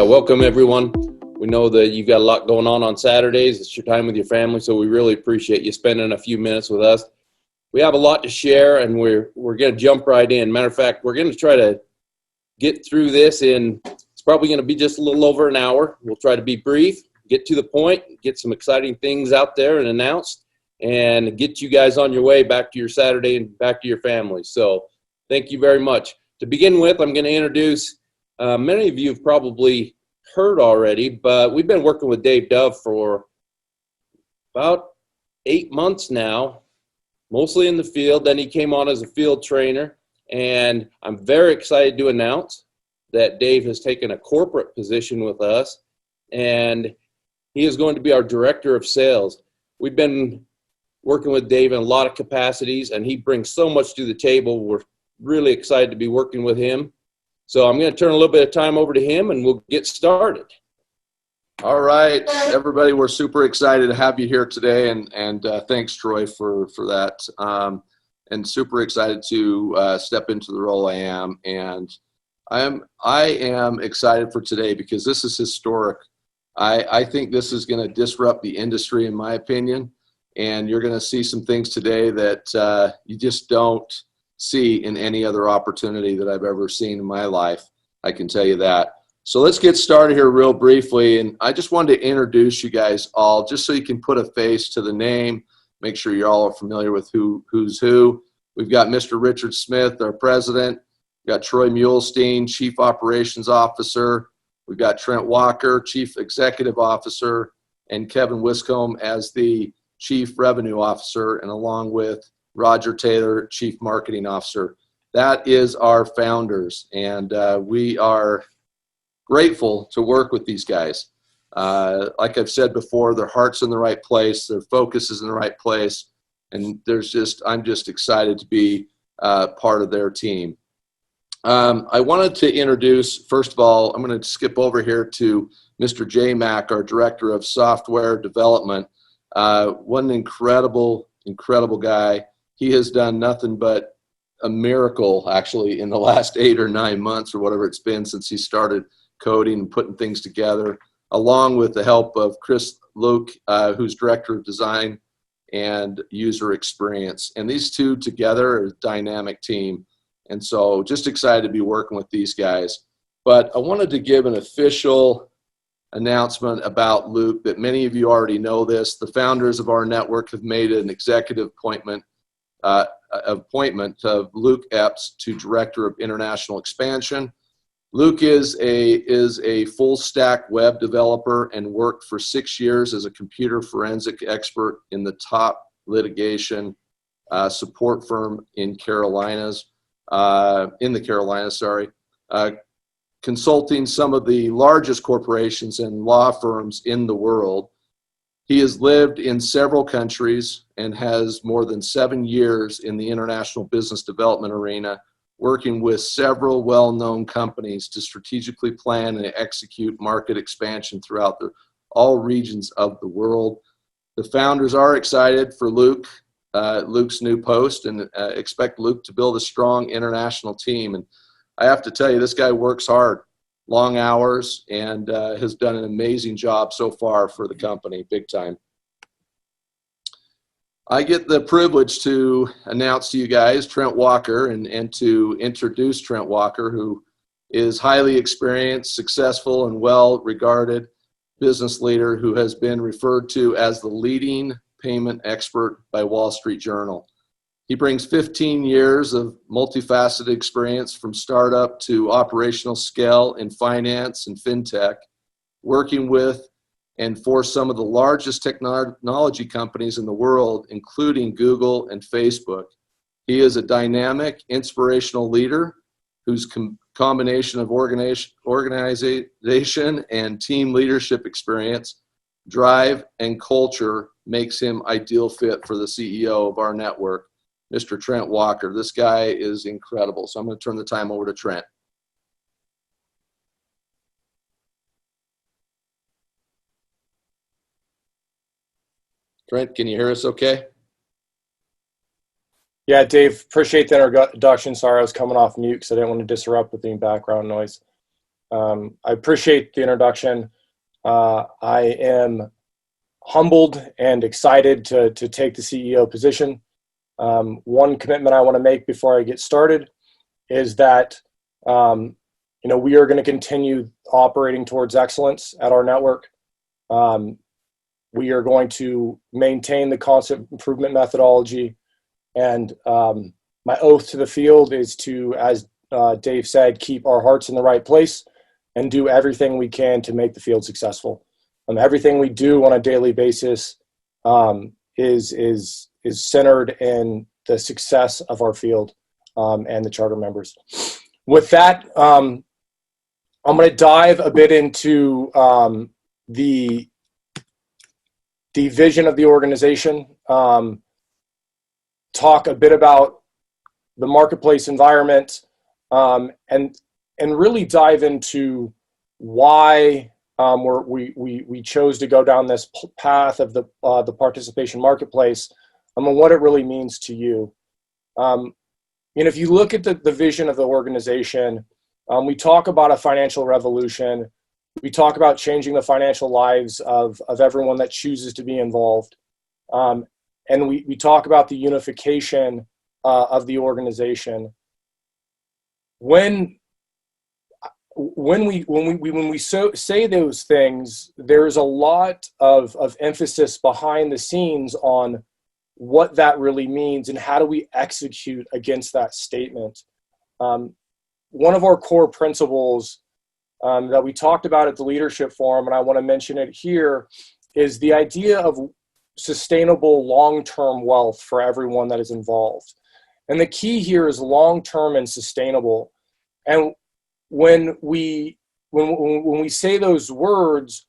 welcome everyone. We know that you've got a lot going on Saturdays. It's your time with your family, so we really appreciate you spending a few minutes with us. We have a lot to share, and we're going to jump right in. Matter of fact, we're going to try to get through this it's probably going to be just a little over an hour. We'll try to be brief, get to the point, get some exciting things out there and announced, and get you guys on your way back to your Saturday and back to your family. So thank you very much. To begin with, I'm going to introduce, many of you have probably heard already, but we've been working with Dave Dove for about 8 months now, mostly in the field. Then he came on as a field trainer, and I'm very excited to announce that Dave has taken a corporate position with us, and he is going to be our director of sales. We've been working with Dave in a lot of capacities, and he brings so much to the table. We're really excited to be working with him. So I'm going to turn a little bit of time over to him, and we'll get started. All right, everybody, we're super excited to have you here today, and thanks, Troy, for that. And super excited to step into the role I am. And I am excited for today because this is historic. I think this is going to disrupt the industry, in my opinion. And you're going to see some things today that you just don't see in any other opportunity that I've ever seen in my life. I can tell you that. So let's get started here real briefly. And I just wanted to introduce you guys all just so you can put a face to the name, make sure you all are familiar with who's who. We've got Mr. Richard Smith, our president. We've got Troy Muhlestein, Chief Operations Officer. We've got Trent Walker, Chief Executive Officer, and Kevin Wiscombe as the Chief Revenue Officer, and along with Roger Taylor, Chief Marketing Officer. That is our founders, and we are grateful to work with these guys. Like I've said before, their heart's in the right place, their focus is in the right place, and I'm just excited to be part of their team. I wanted to introduce, first of all, I'm going to skip over here to Mr. J. Mack, our Director of Software Development. What an incredible guy. He has done nothing but a miracle, actually, in the last 8 or 9 months or whatever it's been since he started coding and putting things together, along with the help of Chris Luke, who's Director of Design and User Experience. And these two together are a dynamic team. And so just excited to be working with these guys. But I wanted to give an official announcement about Luke that many of you already know this. The founders of our network have made an executive appointment of Luke Epps to Director of International Expansion. Luke is a full stack web developer and worked for 6 years as a computer forensic expert in the top litigation support firm in the Carolinas, consulting some of the largest corporations and law firms in the world. He has lived in several countries and has more than 7 years in the international business development arena, working with several well-known companies to strategically plan and execute market expansion throughout all regions of the world. The founders are excited for Luke's new post, and expect Luke to build a strong international team. And I have to tell you, this guy works hard, long hours, and has done an amazing job so far for the company, big time. I get the privilege to announce to you guys Trent Walker and to introduce Trent Walker, who is highly experienced, successful, and well-regarded business leader who has been referred to as the leading payment expert by Wall Street Journal. He brings 15 years of multifaceted experience from startup to operational scale in finance and fintech, working with and for some of the largest technology companies in the world, including Google and Facebook. He is a dynamic, inspirational leader whose combination of organization and team leadership experience, drive, and culture makes him ideal fit for the CEO of our network, Mr. Trent Walker. This guy is incredible. So I'm going to turn the time over to Trent. Trent, can you hear us okay? Yeah, Dave, appreciate that introduction. Sorry, I was coming off mute because I didn't want to disrupt with any background noise. I appreciate the introduction. I am humbled and excited to take the CEO position. One commitment I want to make before I get started is that we are going to continue operating towards excellence at our network. We are going to maintain the constant improvement methodology, and my oath to the field is to, as Dave said, keep our hearts in the right place and do everything we can to make the field successful. Everything we do on a daily basis is centered in the success of our field and the charter members. With that, I'm going to dive a bit into the vision of the organization, talk a bit about the marketplace environment, and really dive into why we chose to go down this path of the participation marketplace, and what it really means to you. If you look at the vision of the organization, we talk about a financial revolution. We talk about changing the financial lives of everyone that chooses to be involved. And we talk about the unification of the organization. When we say those things, there's a lot of emphasis behind the scenes on what that really means and how do we execute against that statement. One of our core principles that we talked about at the leadership forum, and I want to mention it here, is the idea of sustainable long-term wealth for everyone that is involved. And the key here is long-term and sustainable. And when we say those words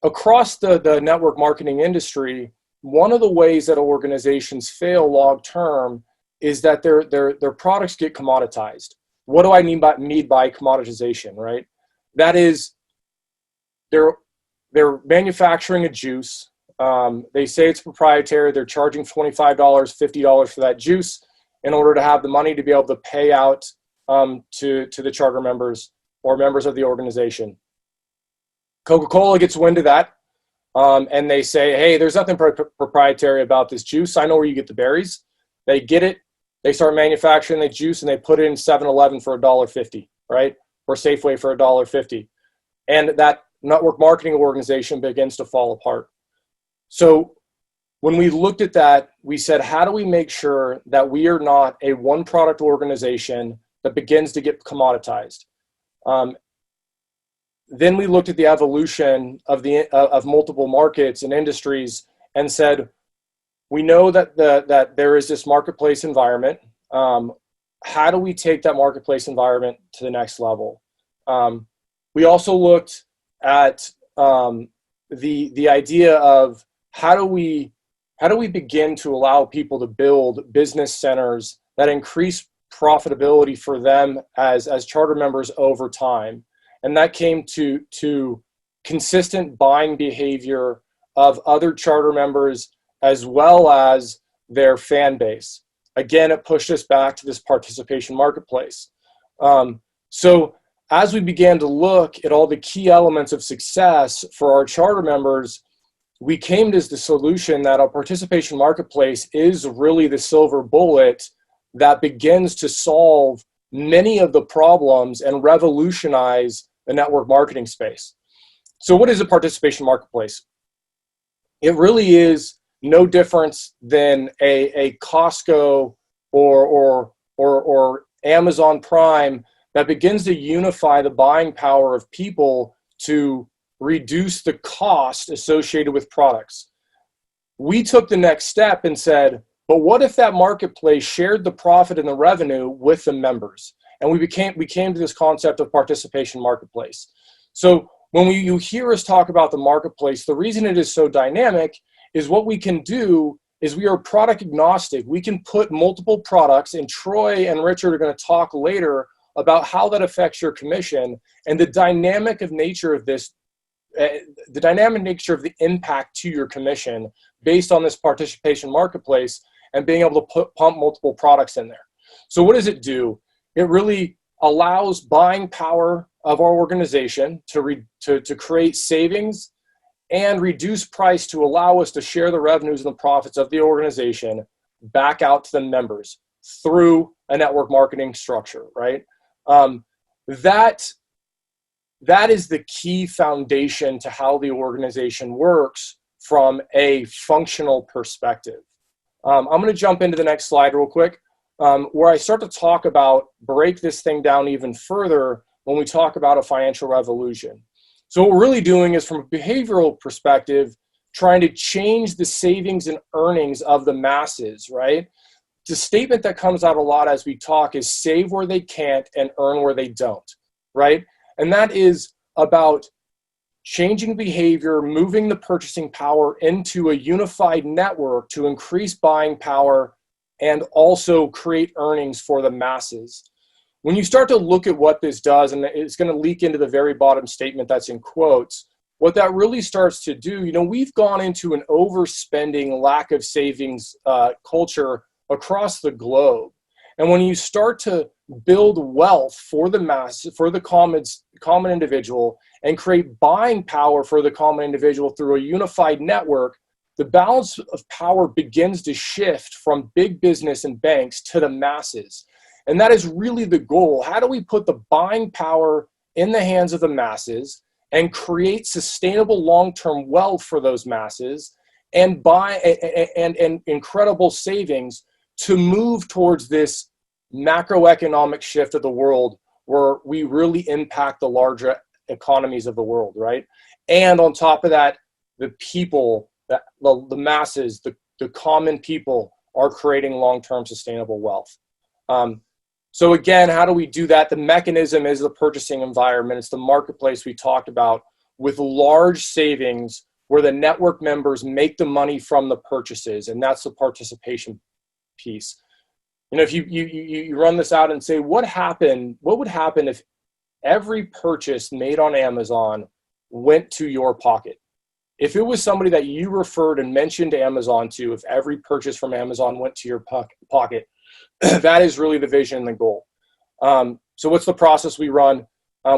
across the network marketing industry, one of the ways that organizations fail long-term is that their products get commoditized. What do I mean by commoditization, right? That is, they're manufacturing a juice. They say it's proprietary. They're charging $25, $50 for that juice in order to have the money to be able to pay out to the charter members or members of the organization. Coca-Cola gets wind of that, and they say, hey, there's nothing proprietary about this juice. I know where you get the berries. They get it. They start manufacturing the juice, and they put it in 7-Eleven for $1.50, right? Or Safeway for $1.50. And that network marketing organization begins to fall apart. So when we looked at that, we said, how do we make sure that we are not a one-product organization that begins to get commoditized? Then we looked at the evolution of multiple markets and industries and said, we know that there is this marketplace environment. How do we take that marketplace environment to the next level? We also looked at the idea of how do we begin to allow people to build business centers that increase profitability for them as charter members over time. And that came to consistent buying behavior of other charter members as well as their fan base. Again, it pushed us back to this participation marketplace. So as we began to look at all the key elements of success for our charter members, we came to the solution that our participation marketplace is really the silver bullet that begins to solve many of the problems and revolutionize the network marketing space. So what is a participation marketplace? It really is no difference than a Costco or Amazon Prime that begins to unify the buying power of people to reduce the cost associated with products. We took the next step and said, but what if that marketplace shared the profit and the revenue with the members? And we came to this concept of participation marketplace. So when you hear us talk about the marketplace, the reason it is so dynamic is what we can do is we are product agnostic. We can put multiple products, and Troy and Richard are going to talk later about how that affects your commission and the dynamic of nature of this, the dynamic nature of the impact to your commission based on this participation marketplace and being able to pump multiple products in there. So what does it do? It really allows buying power of our organization to create savings and reduce price to allow us to share the revenues and the profits of the organization back out to the members through a network marketing structure, right? That is the key foundation to how the organization works from a functional perspective. I'm going to jump into the next slide real quick, where I start to break this thing down even further when we talk about a financial revolution. So what we're really doing is, from a behavioral perspective, trying to change the savings and earnings of the masses, right? The statement that comes out a lot as we talk is save where they can't and earn where they don't, right? And that is about changing behavior, moving the purchasing power into a unified network to increase buying power and also create earnings for the masses. When you start to look at what this does, and it's going to leak into the very bottom statement that's in quotes, what that really starts to do, we've gone into an overspending, lack of savings culture across the globe. And when you start to build wealth for the mass, for the common individual, and create buying power for the common individual through a unified network, the balance of power begins to shift from big business and banks to the masses. And that is really the goal. How do we put the buying power in the hands of the masses and create sustainable long-term wealth for those masses and incredible savings to move towards this macroeconomic shift of the world where we really impact the larger economies of the world, right? And on top of that, the people, the masses, the common people are creating long-term sustainable wealth. So again, how do we do that? The mechanism is the purchasing environment. It's the marketplace we talked about, with large savings where the network members make the money from the purchases, and that's the participation piece. If you run this out and say, what would happen if every purchase made on Amazon went to your pocket? If it was somebody that you referred and mentioned Amazon to, if every purchase from Amazon went to your pocket, that is really the vision and the goal. So what's the process we run?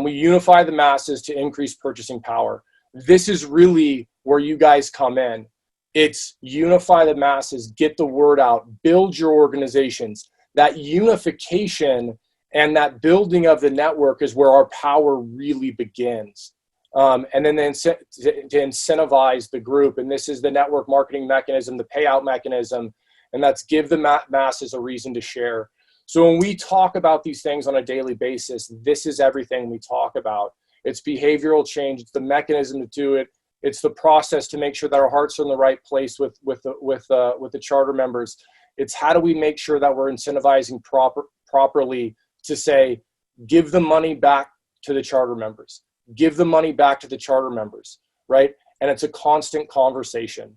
We unify the masses to increase purchasing power. This is really where you guys come in. It's unify the masses, get the word out, build your organizations. That unification and that building of the network is where our power really begins. And then to incentivize the group. And this is the network marketing mechanism, the payout mechanism, and that's give the masses a reason to share. So when we talk about these things on a daily basis, this is everything we talk about. It's behavioral change. It's the mechanism to do it. It's the process to make sure that our hearts are in the right place with the charter members. It's how do we make sure that we're incentivizing properly to say, give the money back to the charter members. Give the money back to the charter members, right? And it's a constant conversation.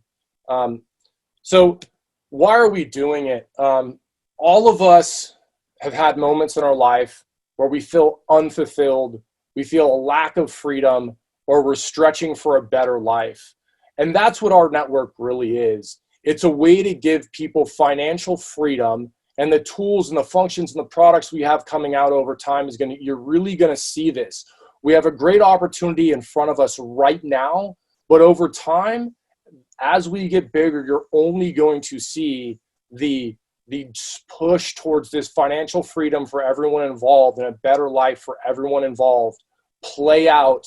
So why are we doing it? All of us have had moments in our life where we feel unfulfilled, we feel a lack of freedom, or we're stretching for a better life. And that's what our network really is. It's a way to give people financial freedom, and the tools and the functions and the products we have coming out over time you're really going to see this. We have a great opportunity in front of us right now, but over time, as we get bigger, you're only going to see the push towards this financial freedom for everyone involved and a better life for everyone involved play out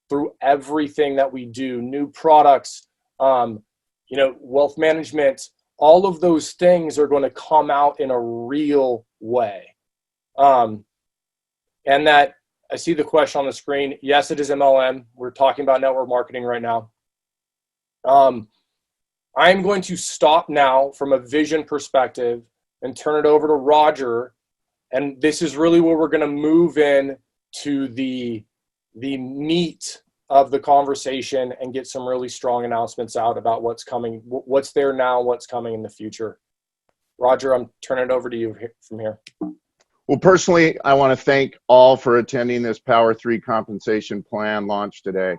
through everything that we do. New products, wealth management, all of those things are going to come out in a real way. And that, I see the question on the screen. Yes, it is MLM. We're talking about network marketing right now. I'm going to stop now from a vision perspective and turn it over to Roger. And this is really where we're going to move in to the meat of the conversation and get some really strong announcements out about what's coming, what's there now, what's coming in the future. Roger, I'm turning it over to you from here. Well, personally, I want to thank all for attending this Power 3 compensation plan launch today.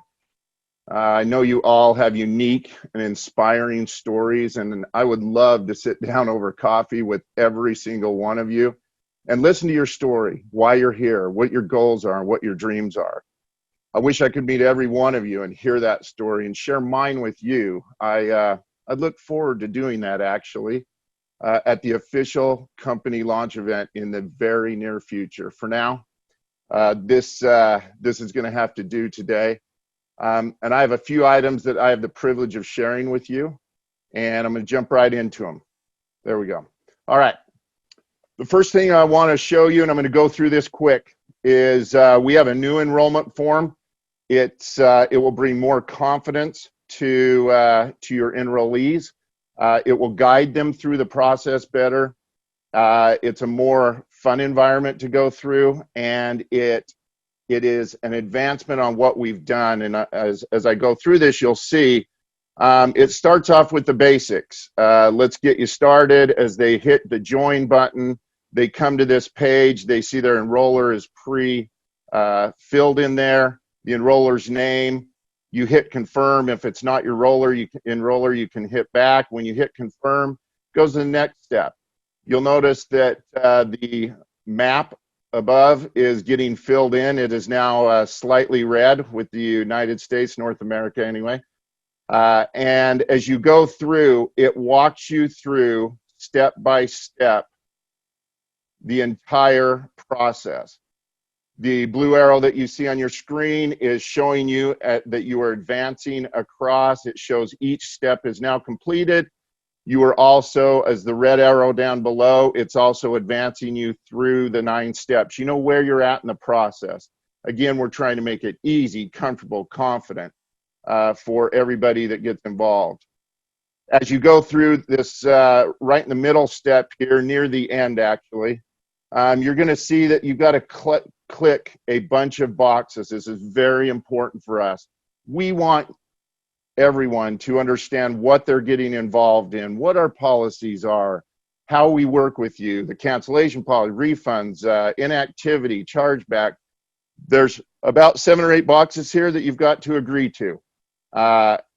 I know you all have unique and inspiring stories, and I would love to sit down over coffee with every single one of you and listen to your story, why you're here, what your goals are, and what your dreams are. I wish I could meet every one of you and hear that story and share mine with you. I look forward to doing that, actually, at the official company launch event in the very near future. For now, this is going to have to do today. And I have a few items that I have the privilege of sharing with you, and I'm going to jump right into them. There we go. All right. The first thing I want to show you, and I'm going to go through this quick, is we have a new enrollment form. It will bring more confidence to your enrollees. It will guide them through the process better. It's a more fun environment to go through, and it is an advancement on what we've done. And as I go through this, you'll see it starts off with the basics. Let's get you started. As they hit the join button, they come to this page. They see their enroller is filled in there, the enroller's name. You hit confirm. If it's not your enroller, you can hit back. When you hit confirm, it goes to the next step. You'll notice that the map above is getting filled in. It is now slightly red with the United States, North America anyway. And as you go through, it walks you through step by step the entire process. The blue arrow that you see on your screen is showing you that you are advancing across. It shows each step is now completed. You are also, as the red arrow down below, it's also advancing you through the 9 steps. You know where you're at in the process. Again, we're trying to make it easy, comfortable, confident for everybody that gets involved. As you go through this, right in the middle step here, near the end actually, you're going to see that you've got to click a bunch of boxes. This is very important for us. We want everyone to understand what they're getting involved in, what our policies are, how we work with you, the cancellation policy, refunds, inactivity, chargeback. There's about 7 or 8 boxes here that you've got to agree to.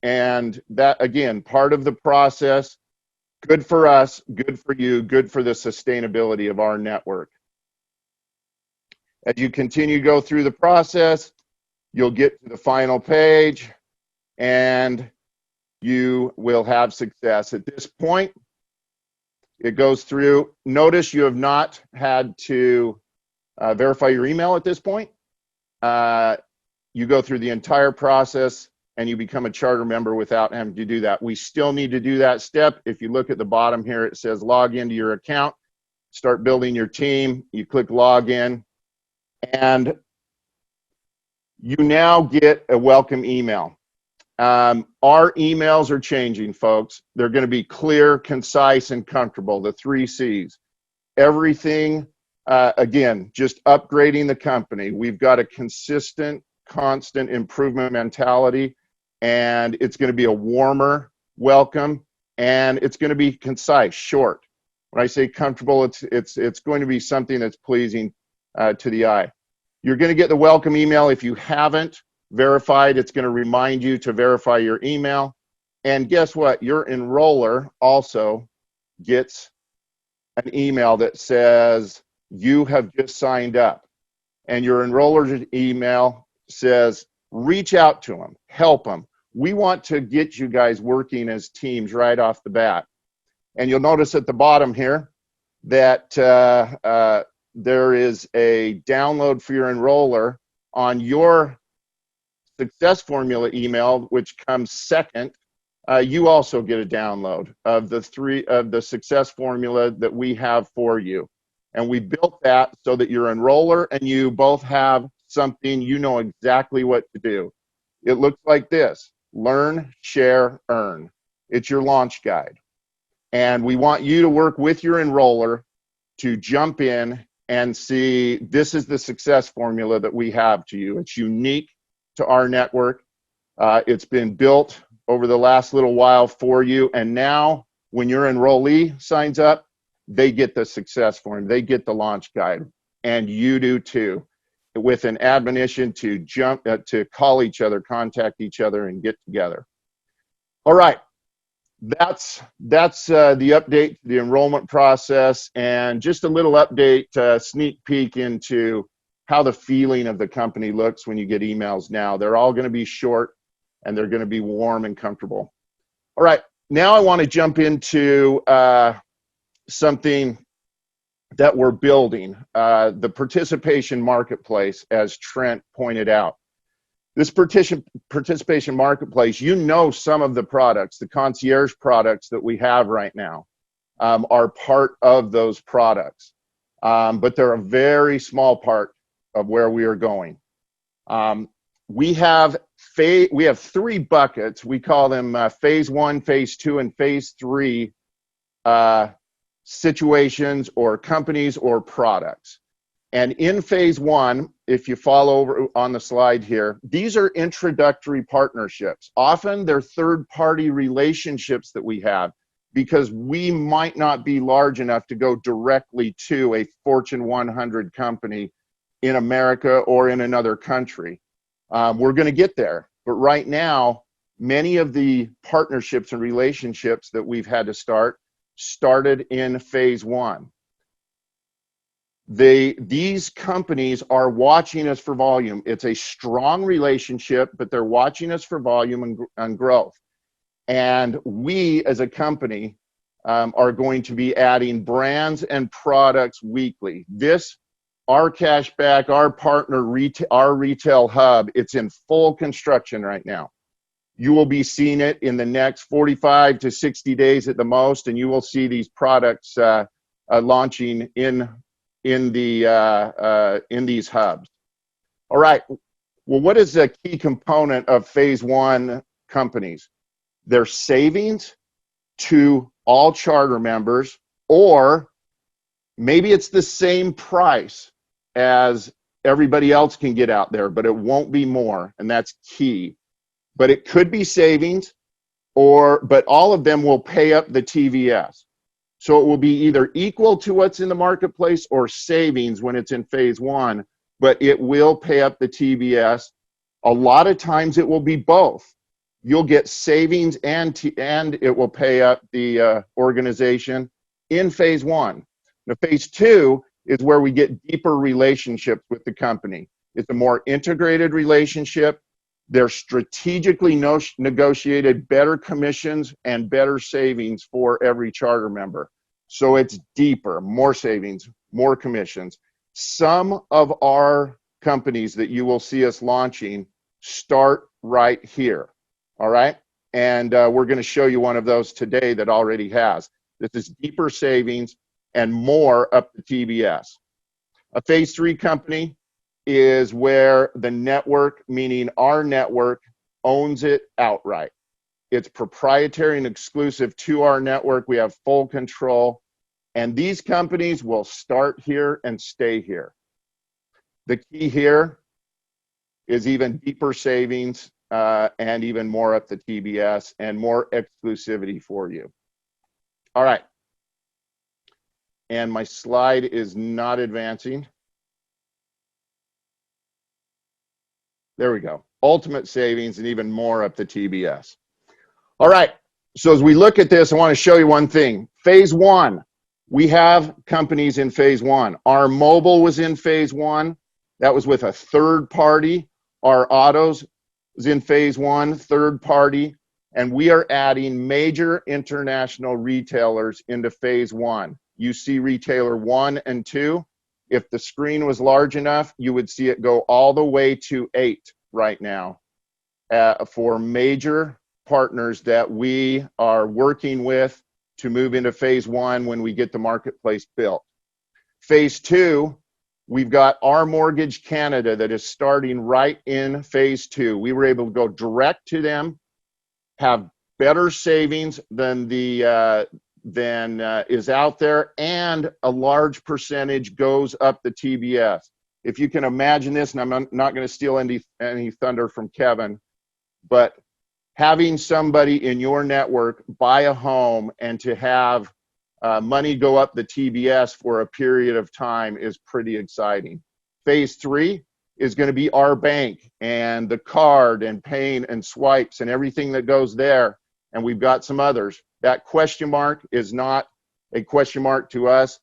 And that, again, part of the process, good for us, good for you, good for the sustainability of our network. As you continue to go through the process, you'll get to the final page and you will have success. At this point, it goes through. Notice you have not had to verify your email at this point. You go through the entire process and you become a charter member without having to do that. We still need to do that step. If you look at the bottom here, it says log into your account, start building your team. You click log in, and you now get a welcome email. Our emails are changing, folks. They're going to be clear, concise, and comfortable, the 3 C's. Everything, again, just upgrading the company. We've got a consistent, constant improvement mentality, and it's going to be a warmer welcome, and it's going to be concise, short. When I say comfortable, it's going to be something that's pleasing to the eye. You're going to get the welcome email. If you haven't verified, it's going to remind you to verify your email. And guess what? Your enroller also gets an email that says you have just signed up. And your enroller's email says reach out to them, help them. We want to get you guys working as teams right off the bat. And you'll notice at the bottom here that there is a download for your enroller on your success formula email, which comes second. You also get a download of the success formula that we have for you. And we built that so that your enroller and you both have something you know exactly what to do. It looks like this: learn, share, earn. It's your launch guide. And we want you to work with your enroller to jump in and see this is the success formula that we have to you. It's unique to our network. It's been built over the last little while for you. And now when your enrollee signs up, they get the success formula. They get the launch guide. And you do too, with an admonition to to call each other, contact each other, and get together. All right. that's the update to the enrollment process, and just a little update, sneak peek into how the feeling of the company looks when you get emails now. They're all going to be short, and they're going to be warm and comfortable. All right, now I want to jump into something that we're building, the participation marketplace, as Trent pointed out. This participation marketplace, you know, some of the products, the concierge products that we have right now, are part of those products, but they're a very small part of where we are going. We have 3 buckets. We call them phase 1, phase 2, and phase 3 situations or companies or products. And in phase 1, if you follow over on the slide here, these are introductory partnerships. Often they're third-party relationships that we have because we might not be large enough to go directly to a Fortune 100 company in America or in another country. We're going to get there. But right now, many of the partnerships and relationships that we've had to started in phase 1. These companies are watching us for volume. It's a strong relationship, but they're watching us for volume and growth. And we, as a company, are going to be adding brands and products weekly. Our cashback, our partner, our retail hub, it's in full construction right now. You will be seeing it in the next 45 to 60 days at the most, and you will see these products launching in these hubs. All right. Well, what is a key component of phase 1 companies? They're savings to all charter members, or maybe it's the same price as everybody else can get out there, but it won't be more, and that's key. But it could be savings, but all of them will pay up the TVS. So it will be either equal to what's in the marketplace or savings when it's in phase 1, but it will pay up the TVS. A lot of times it will be both. You'll get savings and it will pay up the organization in phase 1. Now, phase 2 is where we get deeper relationships with the company. It's a more integrated relationship. They're strategically negotiated better commissions and better savings for every charter member. So it's deeper, more savings, more commissions. Some of our companies that you will see us launching start right here, all right? And we're going to show you one of those today that already has. This is deeper savings and more up the TBS. A phase 3 company is where the network, meaning our network, owns it outright. It's proprietary and exclusive to our network. We have full control. And these companies will start here and stay here. The key here is even deeper savings and even more up the TBS and more exclusivity for you. All right. And my slide is not advancing. There we go. Ultimate savings and even more up the TBS. All right. So as we look at this, I want to show you one thing. Phase 1, we have companies in phase 1. Our mobile was in phase 1. That was with a third party. Our autos was in phase 1, third party. And we are adding major international retailers into phase 1. You see retailer 1 and 2. If the screen was large enough, you would see it go all the way to 8 right now for major partners that we are working with to move into phase 1 when we get the marketplace built. Phase 2, we've got our Mortgage Canada that is starting right in phase 2. We were able to go direct to them, have better savings than is out there, and a large percentage goes up the TBS. If you can imagine this, and I'm not going to steal any thunder from Kevin, but having somebody in your network buy a home and to have money go up the TBS for a period of time is pretty exciting. Phase 3 is going to be our bank and the card and paying and swipes and everything that goes there. And we've got some others. That question mark is not a question mark to us.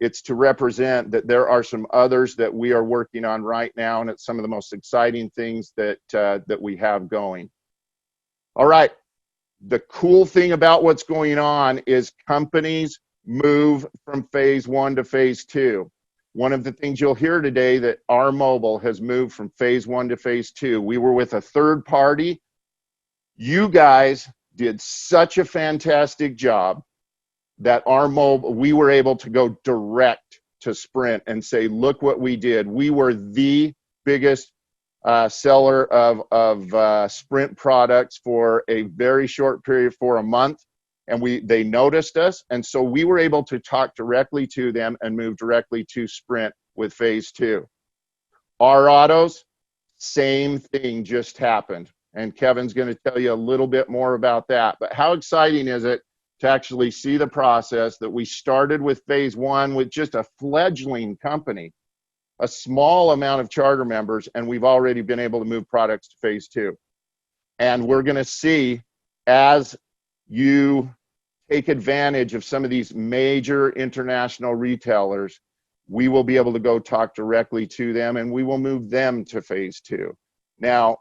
It's to represent that there are some others that we are working on right now, and it's some of the most exciting things that that we have going. All right. The cool thing about what's going on is companies move from phase 1 to phase 2. One of the things you'll hear today that our mobile has moved from phase 1 to phase 2. We were with a third party. You guys did such a fantastic job that our mobile, we were able to go direct to Sprint and say, look what we did. We were the biggest seller of Sprint products for a very short period, for a month, and they noticed us, and so we were able to talk directly to them and move directly to Sprint with phase 2. Our autos, same thing just happened, and Kevin's going to tell you a little bit more about that. But how exciting is it to actually see the process that we started with phase 1 with just a fledgling company, a small amount of charter members, and we've already been able to move products to phase 2. And we're going to see, as you take advantage of some of these major international retailers, we will be able to go talk directly to them, and we will move them to phase 2. Now,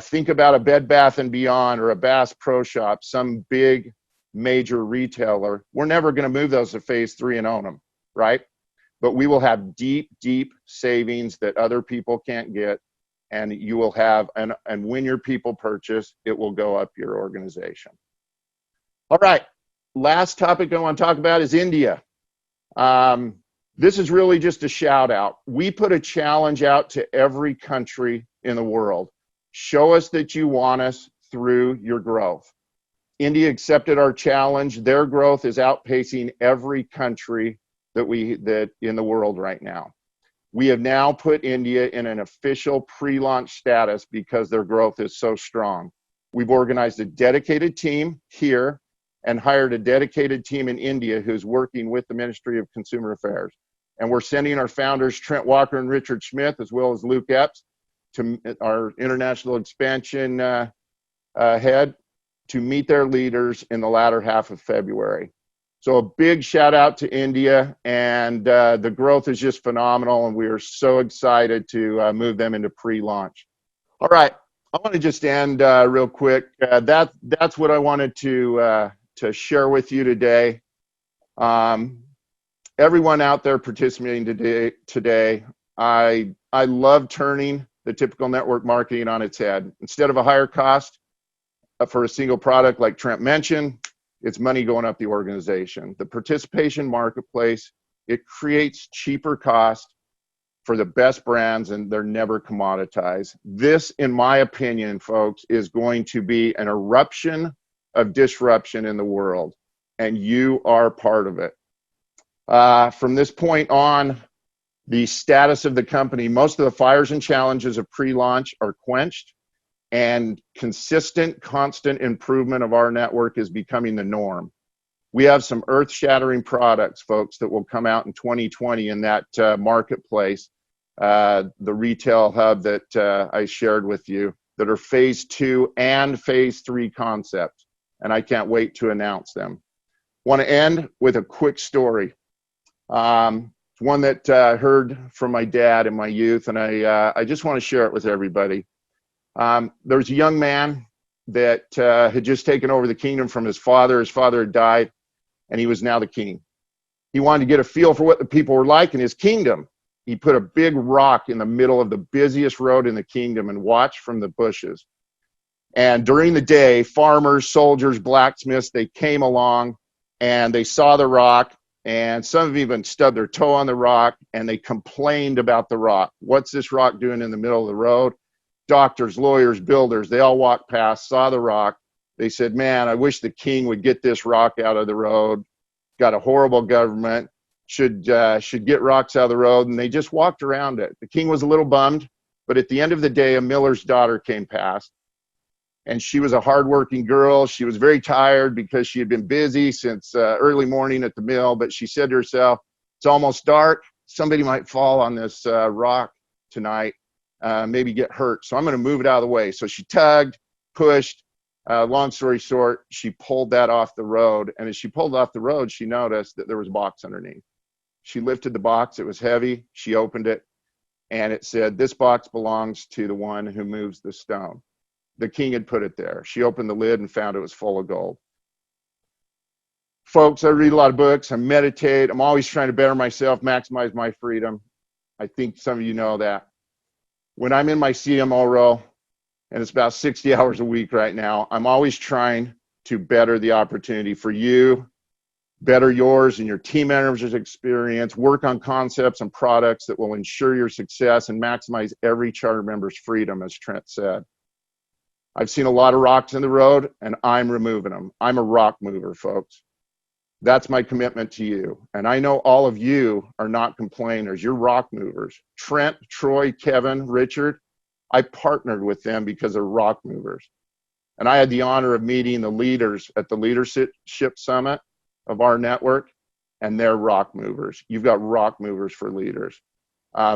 think about a Bed Bath & Beyond or a Bass Pro Shop, some big major retailer. We're never going to move those to phase 3 and own them, right? But we will have deep, deep savings that other people can't get, and you will have, and when your people purchase, it will go up your organization. All right, last topic I want to talk about is India. This is really just a shout out. We put a challenge out to every country in the world. Show us that you want us through your growth. India accepted our challenge. Their growth is outpacing every country that in the world right now. We have now put India in an official pre-launch status because their growth is so strong. We've organized a dedicated team here and hired a dedicated team in India who's working with the Ministry of Consumer Affairs. And we're sending our founders, Trent Walker and Richard Smith, as well as Luke Epps, to our international expansion head, to meet their leaders in the latter half of February. So a big shout out to India, and the growth is just phenomenal, and we are so excited to move them into pre-launch. All right, I want to just end real quick. That's what I wanted to share with you today. Everyone out there participating today, I love turning the typical network marketing on its head. Instead of a higher cost for a single product like Trent mentioned, it's money going up the organization. The participation marketplace, it creates cheaper cost for the best brands, and they're never commoditized. This, in my opinion, folks, is going to be an eruption of disruption in the world, and you are part of it. From this point on, the status of the company, most of the fires and challenges of pre-launch are quenched, and consistent, constant improvement of our network is becoming the norm. We have some earth-shattering products, folks, that will come out in 2020 in that marketplace, the retail hub that I shared with you, that are phase 2 and phase 3 concepts, and I can't wait to announce them. Want to end with a quick story. It's one that I heard from my dad in my youth, and I just want to share it with everybody. There was a young man that had just taken over the kingdom from his father. His father had died, and he was now the king. He wanted to get a feel for what the people were like in his kingdom. He put a big rock in the middle of the busiest road in the kingdom and watched from the bushes. And during the day, farmers, soldiers, blacksmiths, they came along and they saw the rock, and some of them even stubbed their toe on the rock, and they complained about the rock. What's this rock doing in the middle of the road? Doctors, lawyers, builders, they all walked past, saw the rock. They said, man, I wish the king would get this rock out of the road. Got a horrible government, should get rocks out of the road. And they just walked around it. The king was a little bummed, but at the end of the day, a miller's daughter came past. And she was a hardworking girl. She was very tired because she had been busy since early morning at the mill. But she said to herself, it's almost dark. Somebody might fall on this rock tonight, maybe get hurt. So I'm going to move it out of the way. So she tugged, pushed, Long story short, she pulled that off the road. And as she pulled off the road, she noticed that there was a box underneath. She lifted the box. It was heavy. She opened it, and it said, "This box belongs to the one who moves the stone." The king had put it there. She opened the lid and found it was full of gold. Folks, I read a lot of books. I meditate. I'm always trying to better myself, maximize my freedom. I think some of you know that. When I'm in my CMO role, and it's about 60 hours a week right now, I'm always trying to better the opportunity for you, better yours and your team members' experience, work on concepts and products that will ensure your success and maximize every charter member's freedom, as Trent said. I've seen a lot of rocks in the road, and I'm removing them. I'm a rock mover, folks. That's my commitment to you. And I know all of you are not complainers. You're rock movers. Trent, Troy, Kevin, Richard, I partnered with them because they're rock movers. And I had the honor of meeting the leaders at the Leadership Summit of our network, and they're rock movers. You've got rock movers for leaders.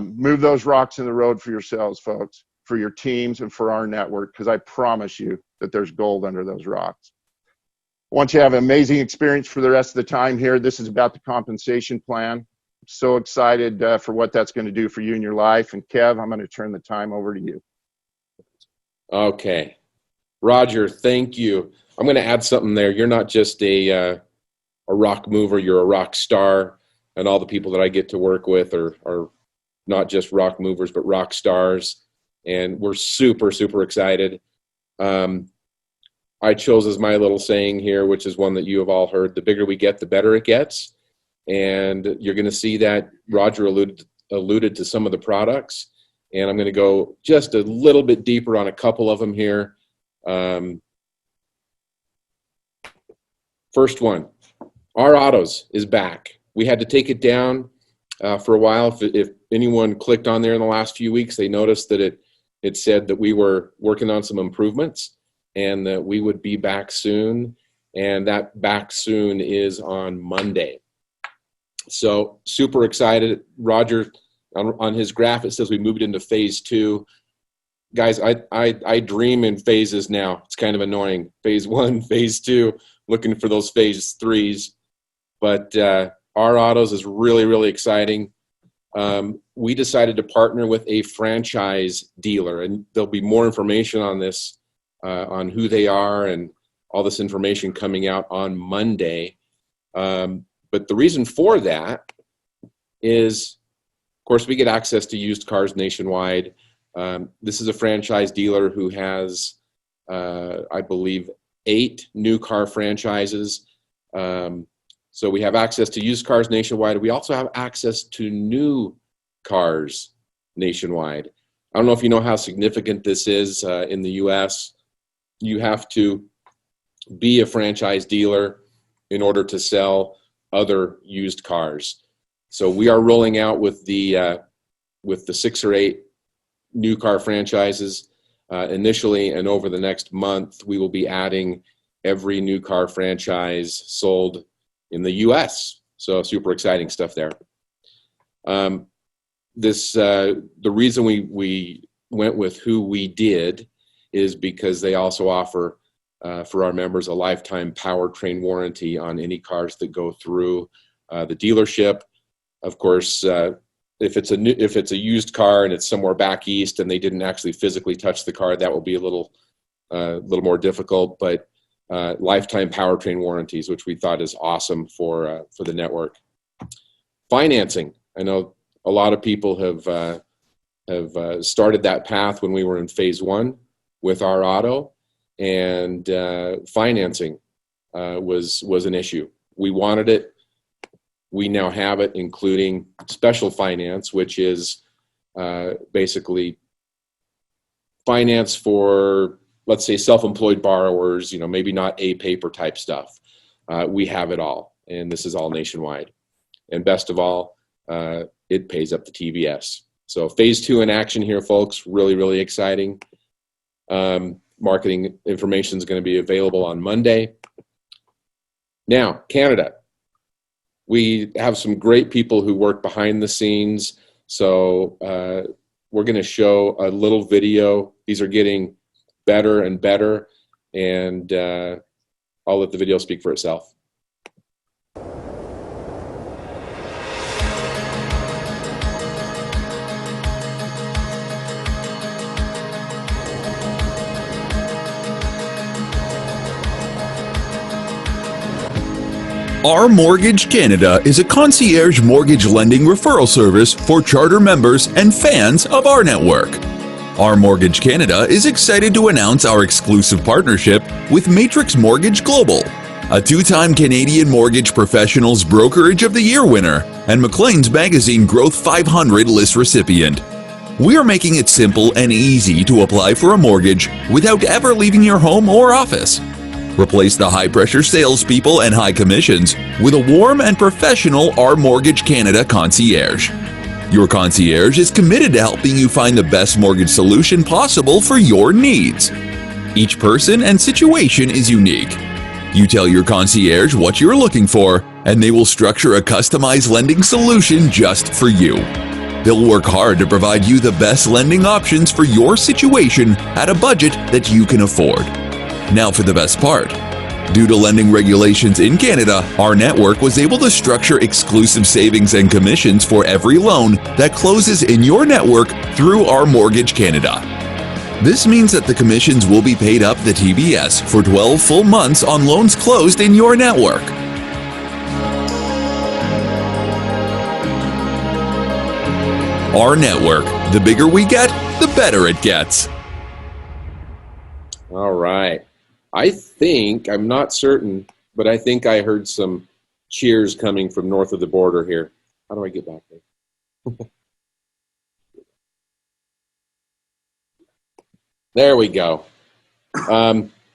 Move those rocks in the road for yourselves, folks, for your teams and for our network, because I promise you that there's gold under those rocks. I want you to have an amazing experience for the rest of the time here. This is about the compensation plan. I'm so excited for what that's going to do for you in your life. And Kev, I'm going to turn the time over to you. Okay. Roger, thank you. I'm going to add something there. You're not just a rock mover, you're a rock star. And all the people that I get to work with are not just rock movers, but rock stars. And we're super, super excited. I chose as my little saying here, which is one that you have all heard: the bigger we get, the better it gets. And you're going to see that Roger alluded to some of the products. And I'm going to go just a little bit deeper on a couple of them here. First one, our Autos is back. We had to take it down for a while. If anyone clicked on there in the last few weeks, they noticed that it said that we were working on some improvements and that we would be back soon. And that back soon is on Monday. So super excited. Roger, on his graph, it says we moved into phase 2. Guys, I dream in phases now. It's kind of annoying. Phase 1, phase 2, looking for those phase 3s. But our Autos is really, really exciting. We decided to partner with a franchise dealer, and there'll be more information on this, on who they are and all this information coming out on Monday. But the reason for that is, of course, we get access to used cars nationwide. This is a franchise dealer who has, I believe, 8 new car franchises. So we have access to used cars nationwide. We also have access to new cars nationwide. I don't know if you know how significant this is in the U.S. You have to be a franchise dealer in order to sell other used cars. So we are rolling out with the 6 or 8 new car franchises initially, and over the next month we will be adding every new car franchise sold in the U.S. So super exciting stuff there. The reason we went with who we did is because they also offer for our members a lifetime powertrain warranty on any cars that go through the dealership. Of course, if it's a used car and it's somewhere back east and they didn't actually physically touch the car, that will be a little more difficult. But lifetime powertrain warranties, which we thought is awesome for the network. Financing. I know a lot of people have started that path when we were in phase 1 with our Auto, and financing was an issue. We wanted it. We now have it, including special finance, which is basically finance for, let's say, self-employed borrowers, maybe not a paper type stuff. We have it all, and this is all nationwide. And best of all, it pays up the TVS. So phase 2 in action here, folks. Really, really exciting. Marketing information is going to be available on Monday. Now, Canada. We have some great people who work behind the scenes. So we're going to show a little video. These are getting better and better. and I'll let the video speak for itself. rMortgage Canada is a concierge mortgage lending referral service for charter members and fans of rNetwork. rMortgage Canada is excited to announce our exclusive partnership with Matrix Mortgage Global, a two-time Canadian Mortgage Professionals Brokerage of the Year winner and Maclean's Magazine Growth 500 list recipient. We are making it simple and easy to apply for a mortgage without ever leaving your home or office. Replace the high-pressure salespeople and high commissions with a warm and professional rMortgage Canada concierge. Your concierge is committed to helping you find the best mortgage solution possible for your needs. Each person and situation is unique. You tell your concierge what you're looking for, and they will structure a customized lending solution just for you. They'll work hard to provide you the best lending options for your situation at a budget that you can afford. Now for the best part. Due to lending regulations in Canada, rNetwork was able to structure exclusive savings and commissions for every loan that closes in your network through rMortgage Canada. This means that the commissions will be paid up the TBS for 12 full months on loans closed in your network. rNetwork. The bigger we get, the better it gets. All right. I think, I'm not certain, but I think I heard some cheers coming from north of the border here. How do I get back there? There we go.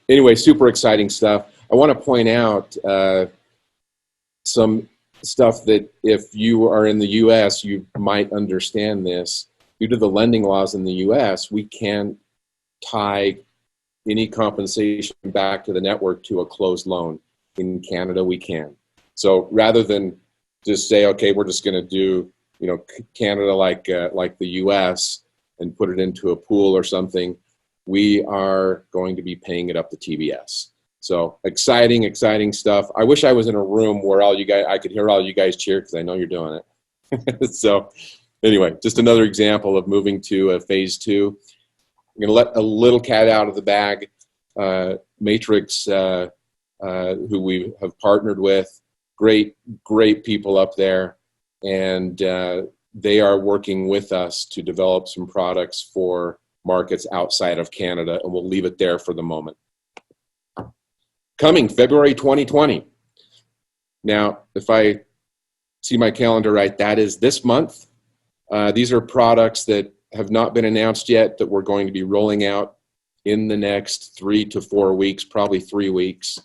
Anyway, super exciting stuff. I want to point out some stuff that if you are in the U.S., you might understand this. Due to the lending laws in the U.S., we can't tie any compensation back to the network to a closed loan. In Canada, we can. So rather than just say, okay, we're just going to do, Canada like the U.S. and put it into a pool or something, we are going to be paying it up to TBS. So exciting stuff. I wish I was in a room where I could hear all you guys cheer, because I know you're doing it. So anyway, just another example of moving to phase 2. I'm going to let a little cat out of the bag. Matrix, who we have partnered with, great people up there, and they are working with us to develop some products for markets outside of Canada, and we'll leave it there for the moment. Coming February 2020. Now, if I see my calendar right, that is this month. These are products that have not been announced yet that we're going to be rolling out in the next 3 to 4 weeks, probably 3 weeks.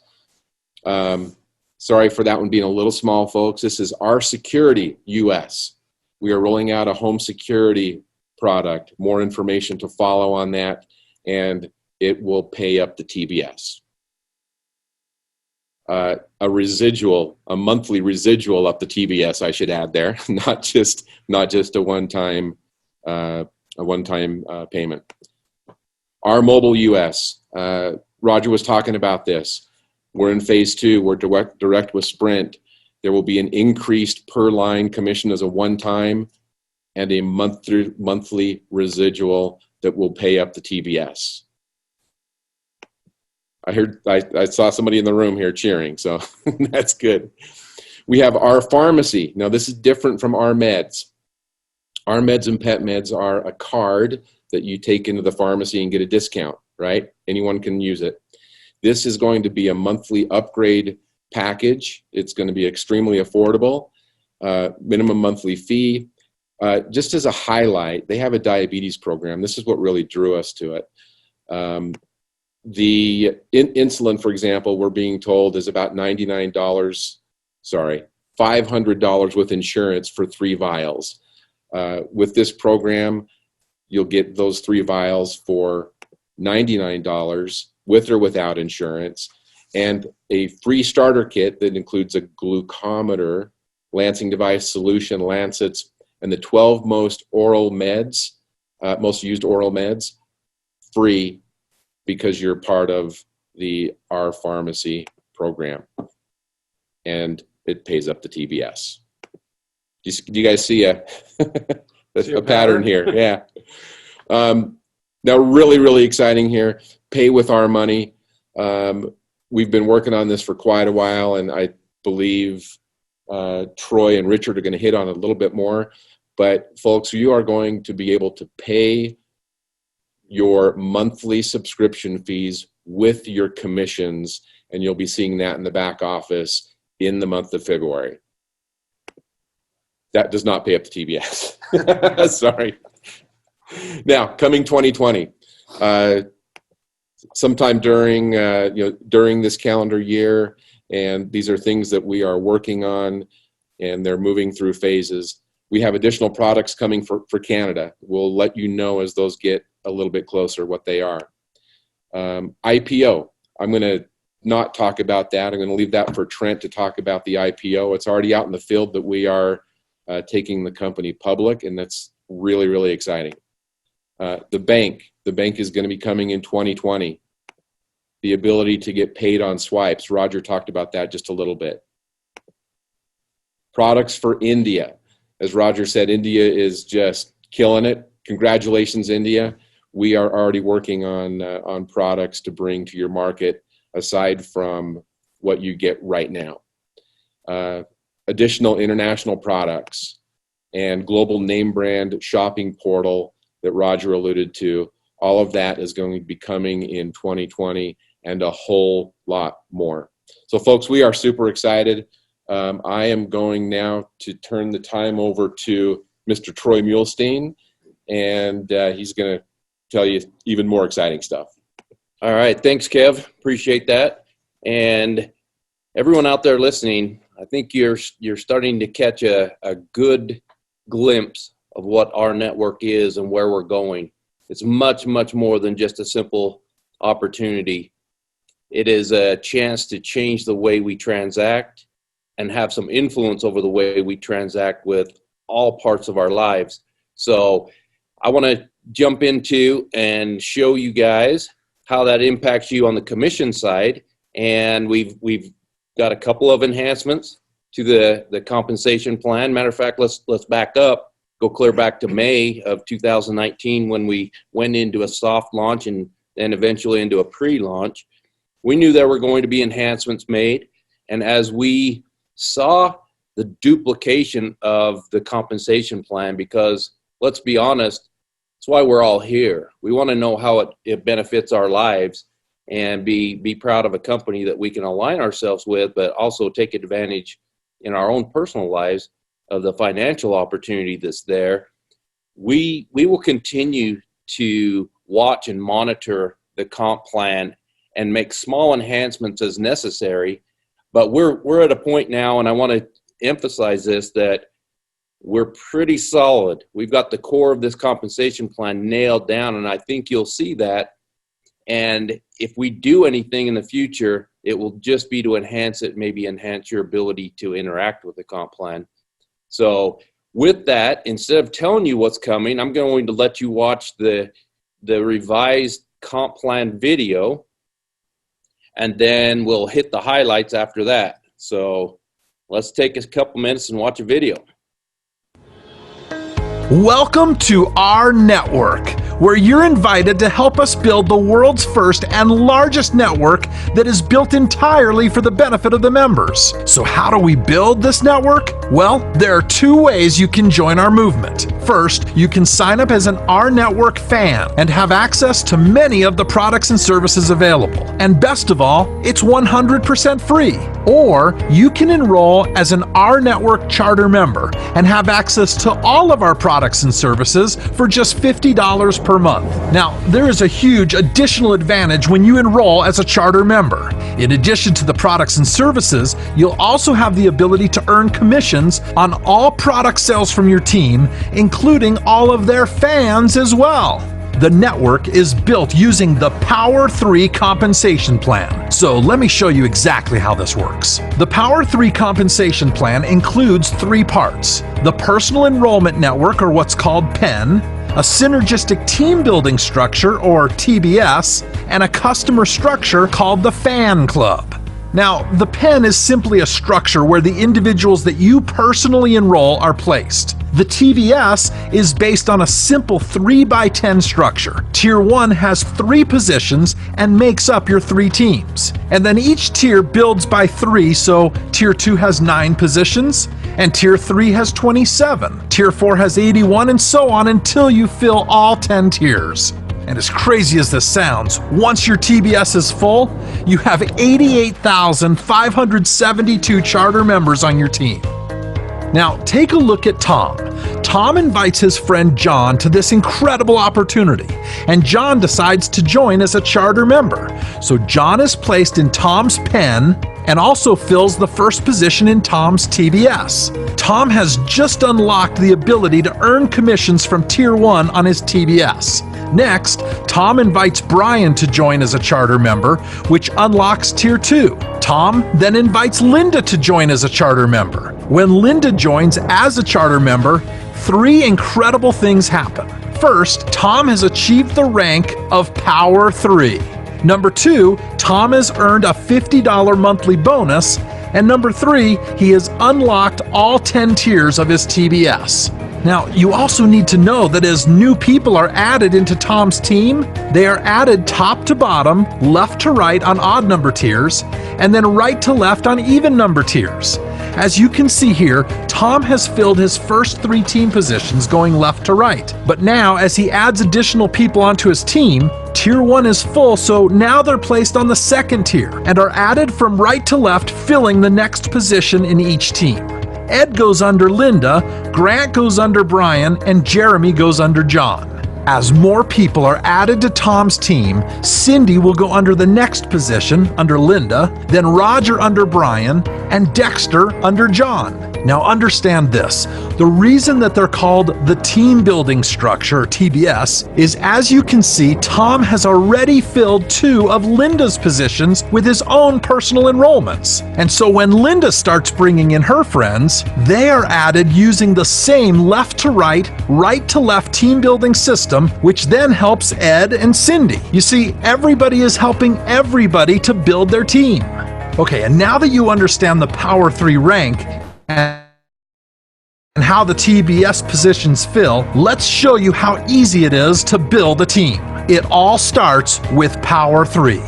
Sorry for that one being a little small, folks. This is rSecurity US. We are rolling out a home security product. More information to follow on that, and it will pay up the TBS. A monthly residual up the TBS, I should add there, not just a one-time payment. rMobile US, Roger was talking about this. We're in phase 2. We're direct with Sprint. There will be an increased per line commission as a one-time and a monthly residual that will pay up the TBS. I saw somebody in the room here cheering, so that's good. We have our pharmacy. Now this is different from our meds. Our meds and pet meds are a card that you take into the pharmacy and get a discount, right? Anyone can use it. This is going to be a monthly upgrade package. It's going to be extremely affordable, minimum monthly fee. Just as a highlight, they have a diabetes program. This is what really drew us to it. The insulin, for example, we're being told is about $500 with insurance for 3 vials. With this program, you'll get those 3 vials for $99 with or without insurance, and a free starter kit that includes a glucometer, lancing device, solution, lancets, and the 12 most used oral meds, free, because you're part of the R Pharmacy program, and it pays up to TBS. Do you guys see a pattern here? Yeah. Now, really exciting here. Pay with our money. We've been working on this for quite a while, and I believe Troy and Richard are going to hit on it a little bit more. But folks, you are going to be able to pay your monthly subscription fees with your commissions, and you'll be seeing that in the back office in the month of February. That does not pay up to TBS. Sorry. Now, coming 2020, sometime during during this calendar year, and these are things that we are working on, and they're moving through phases. We have additional products coming for Canada. We'll let you know as those get a little bit closer what they are. IPO. I'm going to not talk about that. I'm going to leave that for Trent to talk about the IPO. It's already out in the field that we are taking the company public, and that's really exciting. The bank is going to be coming in 2020. The ability to get paid on swipes. Roger talked about that just a little bit. Products for India. As Roger said, India is just killing it. Congratulations, India. We are already working on products to bring to your market aside from what you get right now. Additional international products and global name brand shopping portal that Roger alluded to. All of that is going to be coming in 2020 and a whole lot more. So folks, we are super excited. I am going now to turn the time over to Mr. Troy Muhlstein, and he's going to tell you even more exciting stuff. All right. Thanks, Kev. Appreciate that. And everyone out there listening, I think you're starting to catch a good glimpse of what our network is and where we're going. It's much more than just a simple opportunity. It is a chance to change the way we transact and have some influence over the way we transact with all parts of our lives. So I want to jump into and show you guys how that impacts you on the commission side. And we've got a couple of enhancements to the compensation plan. Matter of fact, let's back up, go clear back to May of 2019 when we went into a soft launch and then eventually into a pre-launch. We knew there were going to be enhancements made. And as we saw the duplication of the compensation plan, because let's be honest, that's why we're all here. We want to know how it benefits our lives and be proud of a company that we can align ourselves with, but also take advantage in our own personal lives of the financial opportunity that's there. We will continue to watch and monitor the comp plan and make small enhancements as necessary. But we're at a point now, and I want to emphasize this, that we're pretty solid. We've got the core of this compensation plan nailed down, and I think you'll see that. And if we do anything in the future, it will just be to enhance it, maybe enhance your ability to interact with the comp plan. So with that, instead of telling you what's coming, I'm going to let you watch the revised comp plan video, and then we'll hit the highlights after that. So let's take a couple minutes and watch a video. Welcome to rNetwork, where you're invited to help us build the world's first and largest network that is built entirely for the benefit of the members. So how do we build this network? Well, there are two ways you can join our movement. First, you can sign up as an rNetwork fan and have access to many of the products and services available. And best of all, it's 100% free. Or you can enroll as an rNetwork charter member and have access to all of our products and services for just $50 per month. Now, there is a huge additional advantage when you enroll as a charter member. In addition to the products and services, you'll also have the ability to earn commissions on all product sales from your team, including all of their fans as well. The network is built using the Power 3 compensation plan. So let me show you exactly how this works. The Power 3 compensation plan includes 3 parts: the Personal Enrollment Network, or what's called PEN, a Synergistic Team Building Structure, or TBS, and a customer structure called the Fan Club. Now, the pen is simply a structure where the individuals that you personally enroll are placed. The TVS is based on a simple 3x10 structure. Tier 1 has 3 positions and makes up your 3 teams. And then each tier builds by 3, so Tier 2 has 9 positions, and Tier 3 has 27. Tier 4 has 81, and so on until you fill all 10 tiers. And as crazy as this sounds, once your TBS is full, you have 88,572 charter members on your team. Now, take a look at Tom. Tom invites his friend John to this incredible opportunity, and John decides to join as a charter member. So John is placed in Tom's pen and also fills the first position in Tom's TBS. Tom has just unlocked the ability to earn commissions from Tier 1 on his TBS. Next, Tom invites Brian to join as a charter member, which unlocks Tier 2. Tom then invites Linda to join as a charter member. When Linda joins as a charter member, 3 incredible things happen. First, Tom has achieved the rank of Power 3. Number 2, Tom has earned a $50 monthly bonus. And number 3, he has unlocked all 10 tiers of his TBS. Now, you also need to know that as new people are added into Tom's team, they are added top to bottom, left to right on odd number tiers, and then right to left on even number tiers. As you can see here, Tom has filled his first 3 team positions going left to right. But now, as he adds additional people onto his team, Tier 1 is full, so now they're placed on the second tier and are added from right to left, filling the next position in each team. Ed goes under Linda, Grant goes under Brian, and Jeremy goes under John. As more people are added to Tom's team, Cindy will go under the next position, under Linda, then Roger under Brian, and Dexter under John. Now understand this, the reason that they're called the team building structure, or TBS, is as you can see, Tom has already filled 2 of Linda's positions with his own personal enrollments. And so when Linda starts bringing in her friends, they are added using the same left to right, right to left team building system, which then helps Ed and Cindy. You see, everybody is helping everybody to build their team. Okay, and now that you understand the Power 3 rank, and how the TBS positions fill, let's show you how easy it is to build a team. It all starts with Power 3.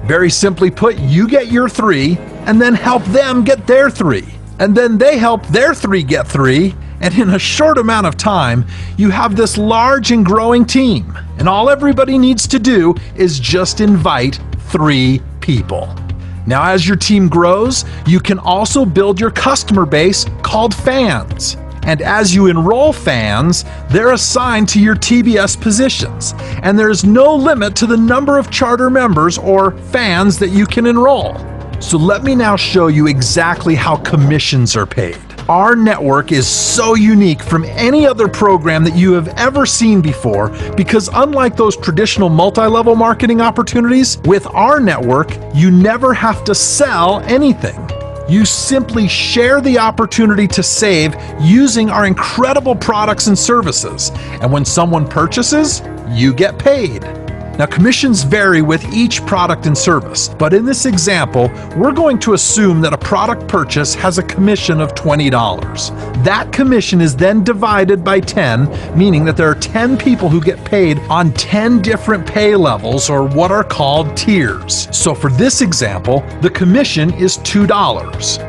Very simply put, you get your 3, and then help them get their 3. And then they help their 3 get 3, and in a short amount of time, you have this large and growing team. And all everybody needs to do is just invite 3 people. Now, as your team grows, you can also build your customer base called fans. And as you enroll fans, they're assigned to your TBS positions. And there's no limit to the number of charter members or fans that you can enroll. So let me now show you exactly how commissions are paid. Our network is so unique from any other program that you have ever seen before because unlike those traditional multi-level marketing opportunities, with our network, you never have to sell anything. You simply share the opportunity to save using our incredible products and services. And when someone purchases, you get paid. Now, commissions vary with each product and service, but in this example, we're going to assume that a product purchase has a commission of $20. That commission is then divided by 10, meaning that there are 10 people who get paid on 10 different pay levels, or what are called tiers. So for this example, the commission is $2.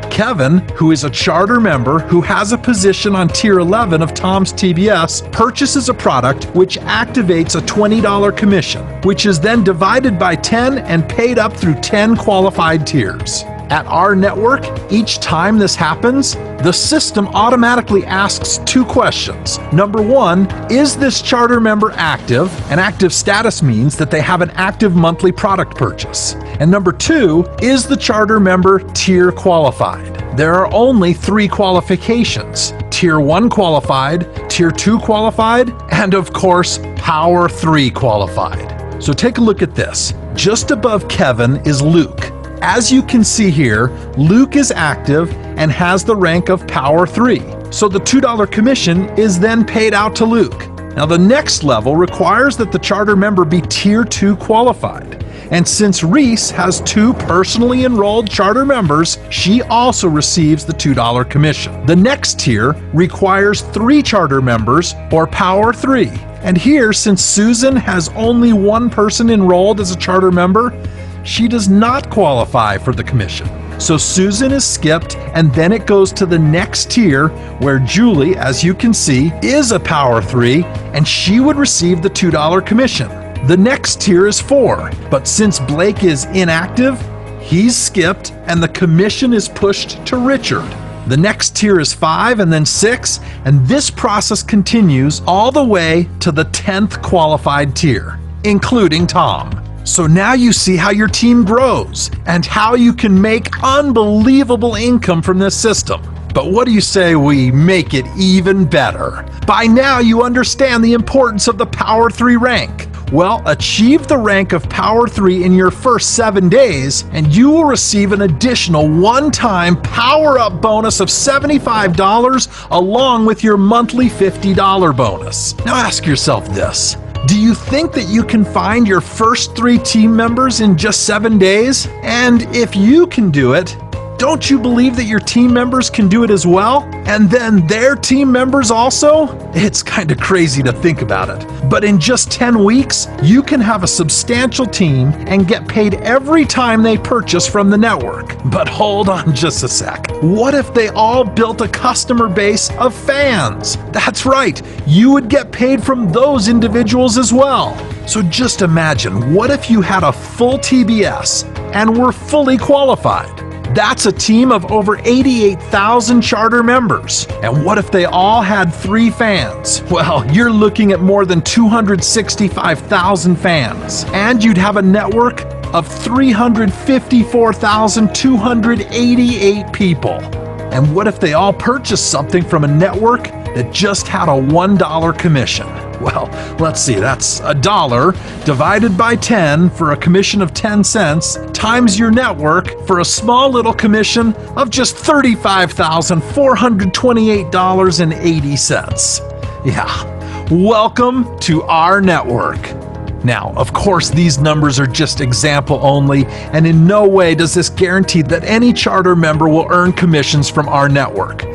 Kevin, who is a charter member who has a position on Tier 11 of Tom's TBS, purchases a product which activates a $20 commission, which is then divided by 10 and paid up through 10 qualified tiers. At our network, each time this happens, the system automatically asks 2 questions. Number 1, is this charter member active? An active status means that they have an active monthly product purchase. And number 2, is the charter member tier qualified? There are only 3 qualifications: Tier 1 qualified, Tier 2 qualified, and of course, Power 3 qualified. So take a look at this. Just above Kevin is Luke. As you can see here, Luke is active and has the rank of Power 3. So the $2 commission is then paid out to Luke. Now the next level requires that the charter member be Tier 2 qualified. And since Reese has 2 personally enrolled charter members, she also receives the $2 commission. The next tier requires 3 charter members, or Power 3. And here, since Susan has only 1 person enrolled as a charter member, she does not qualify for the commission. So Susan is skipped, and then it goes to the next tier where Julie, as you can see, is a Power 3, and she would receive the $2 commission. The next tier is 4, but since Blake is inactive, he's skipped, and the commission is pushed to Richard. The next tier is 5 and then 6, and this process continues all the way to the 10th qualified tier, including Tom. So now you see how your team grows and how you can make unbelievable income from this system. But what do you say we make it even better? By now you understand the importance of the Power 3 rank. Well, achieve the rank of Power 3 in your first 7 days, and you will receive an additional one-time power-up bonus of $75 along with your monthly $50 bonus. Now ask yourself this. Do you think that you can find your first 3 team members in just 7 days? And if you can do it, don't you believe that your team members can do it as well? And then their team members also? It's kind of crazy to think about it. But in just 10 weeks, you can have a substantial team and get paid every time they purchase from the network. But hold on just a sec. What if they all built a customer base of fans? That's right, you would get paid from those individuals as well. So just imagine, what if you had a full TBS and were fully qualified? That's a team of over 88,000 charter members. And what if they all had 3 fans? Well, you're looking at more than 265,000 fans. And you'd have a network of 354,288 people. And what if they all purchased something from a network that just had a $1 commission? Well, let's see, that's $1 divided by 10 for a commission of 10 cents times your network for a small little commission of just $35,428.80. Yeah, welcome to our network. Now, of course, these numbers are just example only, and in no way does this guarantee that any charter member will earn commissions from our network.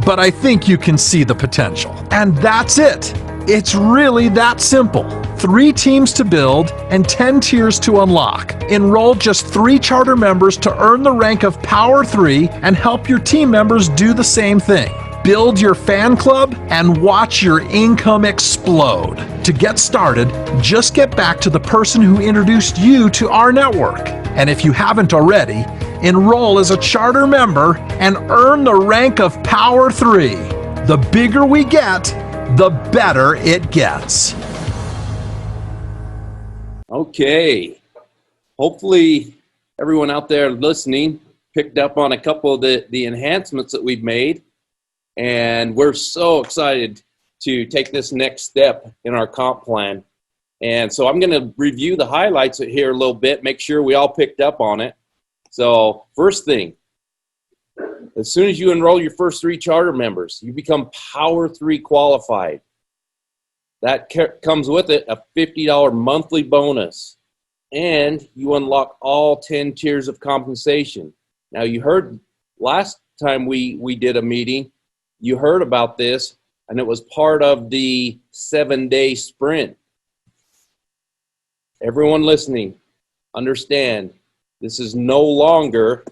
But I think you can see the potential. And that's it. It's really that simple. 3 teams to build and 10 tiers to unlock. Enroll just 3 charter members to earn the rank of Power 3 and help your team members do the same thing. Build your fan club and watch your income explode. To get started, just get back to the person who introduced you to our network. And if you haven't already, enroll as a charter member and earn the rank of Power 3. The bigger we get, the better it gets. Okay. Hopefully everyone out there listening picked up on a couple of the enhancements that we've made. And we're so excited to take this next step in our comp plan. And so I'm going to review the highlights here a little bit, make sure we all picked up on it. So first thing, as soon as you enroll your first 3 charter members, you become Power 3 qualified. That comes with it a $50 monthly bonus, and you unlock all 10 tiers of compensation. Now, you heard last time we did a meeting, you heard about this, and it was part of the 7-day sprint. Everyone listening, understand, this is no longer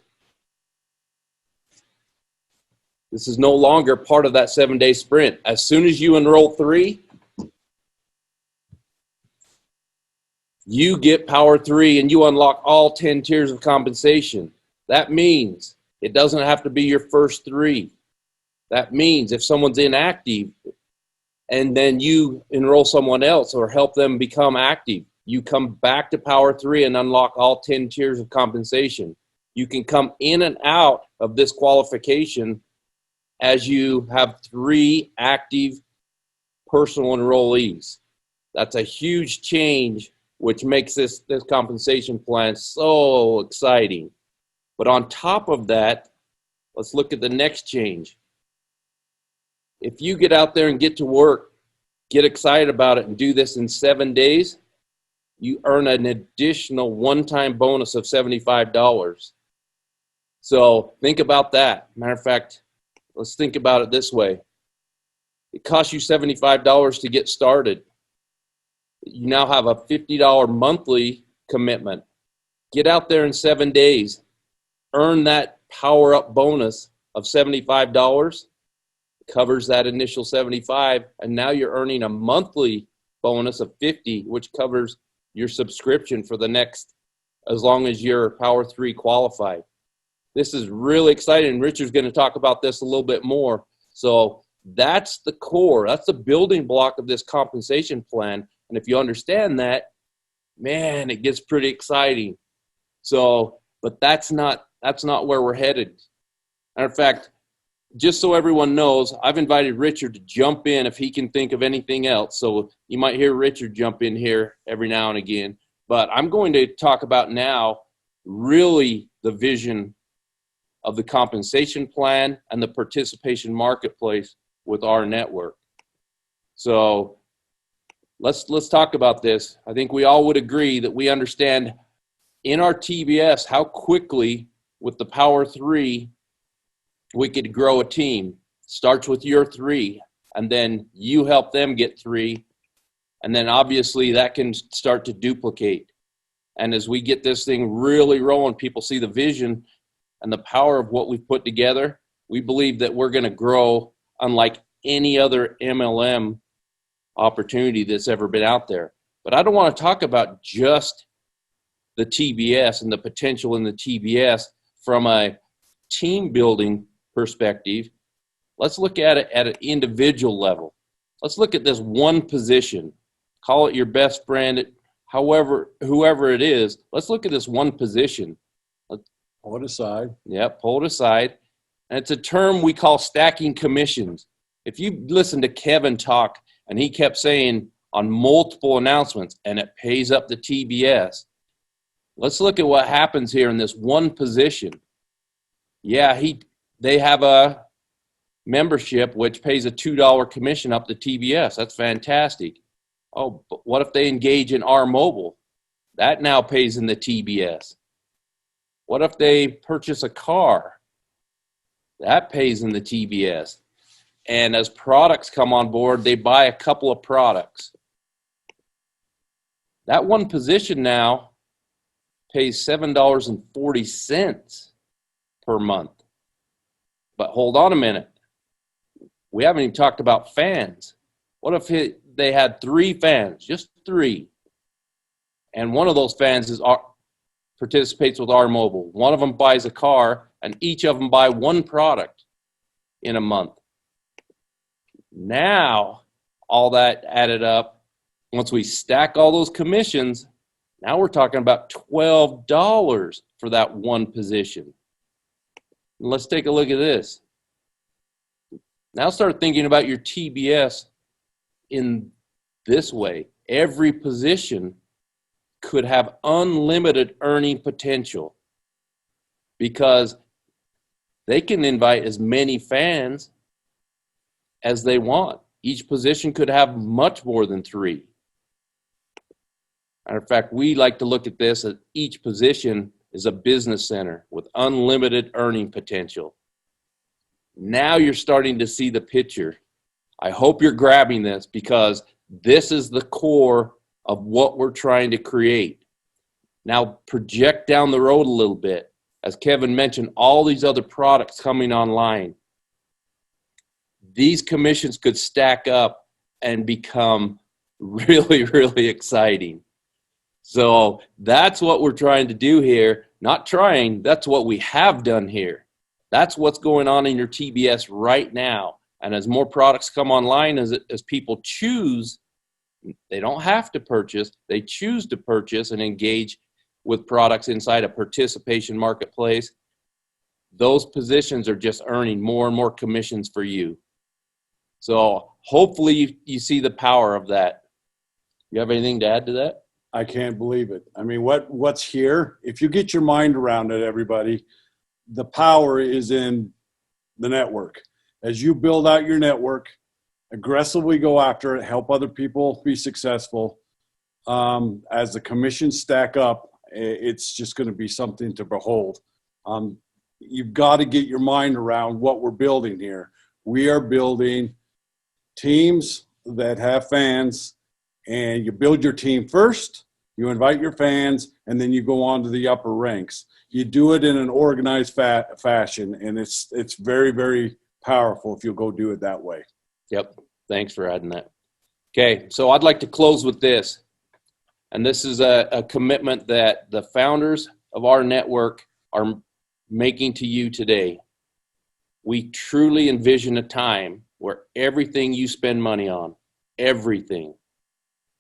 part of that 7-day sprint. As soon as you enroll 3, you get Power 3 and you unlock all 10 tiers of compensation. That means it doesn't have to be your first 3. That means if someone's inactive and then you enroll someone else or help them become active, you come back to Power 3 and unlock all 10 tiers of compensation. You can come in and out of this qualification as you have 3 active personal enrollees. That's a huge change, which makes this compensation plan so exciting. But on top of that, let's look at the next change. If you get out there and get to work, get excited about it, and do this in 7 days, you earn an additional one-time bonus of $75. So think about that. Matter of fact, let's think about it this way. It costs you $75 to get started. You now have a $50 monthly commitment. Get out there in 7 days. Earn that power-up bonus of $75. Covers that initial $75, and now you're earning a monthly bonus of $50, which covers your subscription for the next, as long as you're Power 3 qualified. This is really exciting. Richard's going to talk about this a little bit more. So that's the core. That's the building block of this compensation plan. And if you understand that, man, it gets pretty exciting. So, but that's not where we're headed. Matter of fact, just so everyone knows, I've invited Richard to jump in if he can think of anything else. So you might hear Richard jump in here every now and again. But I'm going to talk about now really the vision of the compensation plan and the participation marketplace with rNetwork. So let's talk about this. I think we all would agree that we understand in our TBS how quickly with the Power 3 we could grow a team. Starts with your 3, and then you help them get 3, and then obviously that can start to duplicate. And as we get this thing really rolling, people see the vision and the power of what we've put together. We believe that we're going to grow unlike any other MLM opportunity that's ever been out there. But I don't want to talk about just the TBS and the potential in the TBS from a team building perspective. Let's look at it at an individual level. Let's look at this one position. Call it your best friend, whoever it is. Let's look at this one position. Pull it aside. Yeah, pull it aside. And it's a term we call stacking commissions. If you listen to Kevin talk, and he kept saying on multiple announcements, and it pays up the TBS. Let's look at what happens here in this one position. Yeah, they have a membership which pays a $2 commission up the TBS. That's fantastic. Oh, but what if they engage in R Mobile? That now pays in the TBS. What if they purchase a car? That pays in the TBS. And as products come on board, they buy a couple of products. That one position now pays $7.40 per month. But hold on a minute. We haven't even talked about fans. What if they had 3 fans, just 3, and one of those fans participates with R Mobile. One of them buys a car, and each of them buy 1 product in a month. Now, all that added up, once we stack all those commissions, now we're talking about $12 for that one position. Let's take a look at this. Now start thinking about your TBS in this way. Every position could have unlimited earning potential because they can invite as many fans as they want. Each position could have much more than 3. Matter of fact, we like to look at this as each position is a business center with unlimited earning potential. Now you're starting to see the picture. I hope you're grabbing this because this is the core of what we're trying to create. Now project down the road a little bit. As Kevin mentioned, all these other products coming online. These commissions could stack up and become really, really exciting. So that's what we're trying to do here. Not trying, that's what we have done here. That's what's going on in your TBS right now. And as more products come online, as people choose, they don't have to purchase, they choose to purchase and engage with products inside a participation marketplace. Those positions are just earning more and more commissions for you. So hopefully you see the power of that. You have anything to add to that? I can't believe it. I mean, what's here? If you get your mind around it, everybody, the power is in the network. As you build out your network, aggressively go after it, help other people be successful. as the commissions stack up, it's just going to be something to behold. You've got to get your mind around what we're building here. We are building teams that have fans, and you build your team first, you invite your fans, and then you go on to the upper ranks. You do it in an organized fashion, and it's very, very powerful if you'll go do it that way. Yep. Thanks for adding that. Okay, so I'd like to close with this. And this is a commitment that the founders of our network are making to you today. We truly envision a time where everything you spend money on, everything,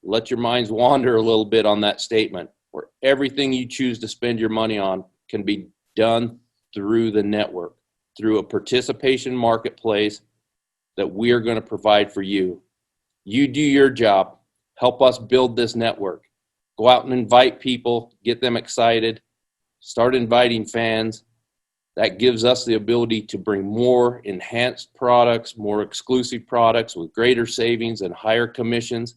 let your minds wander a little bit on that statement, where everything you choose to spend your money on can be done through the network, through a participation marketplace that we are going to provide for you. You do your job. Help us build this network. Go out and invite people, get them excited, start inviting fans. That gives us the ability to bring more enhanced products, more exclusive products with greater savings and higher commissions.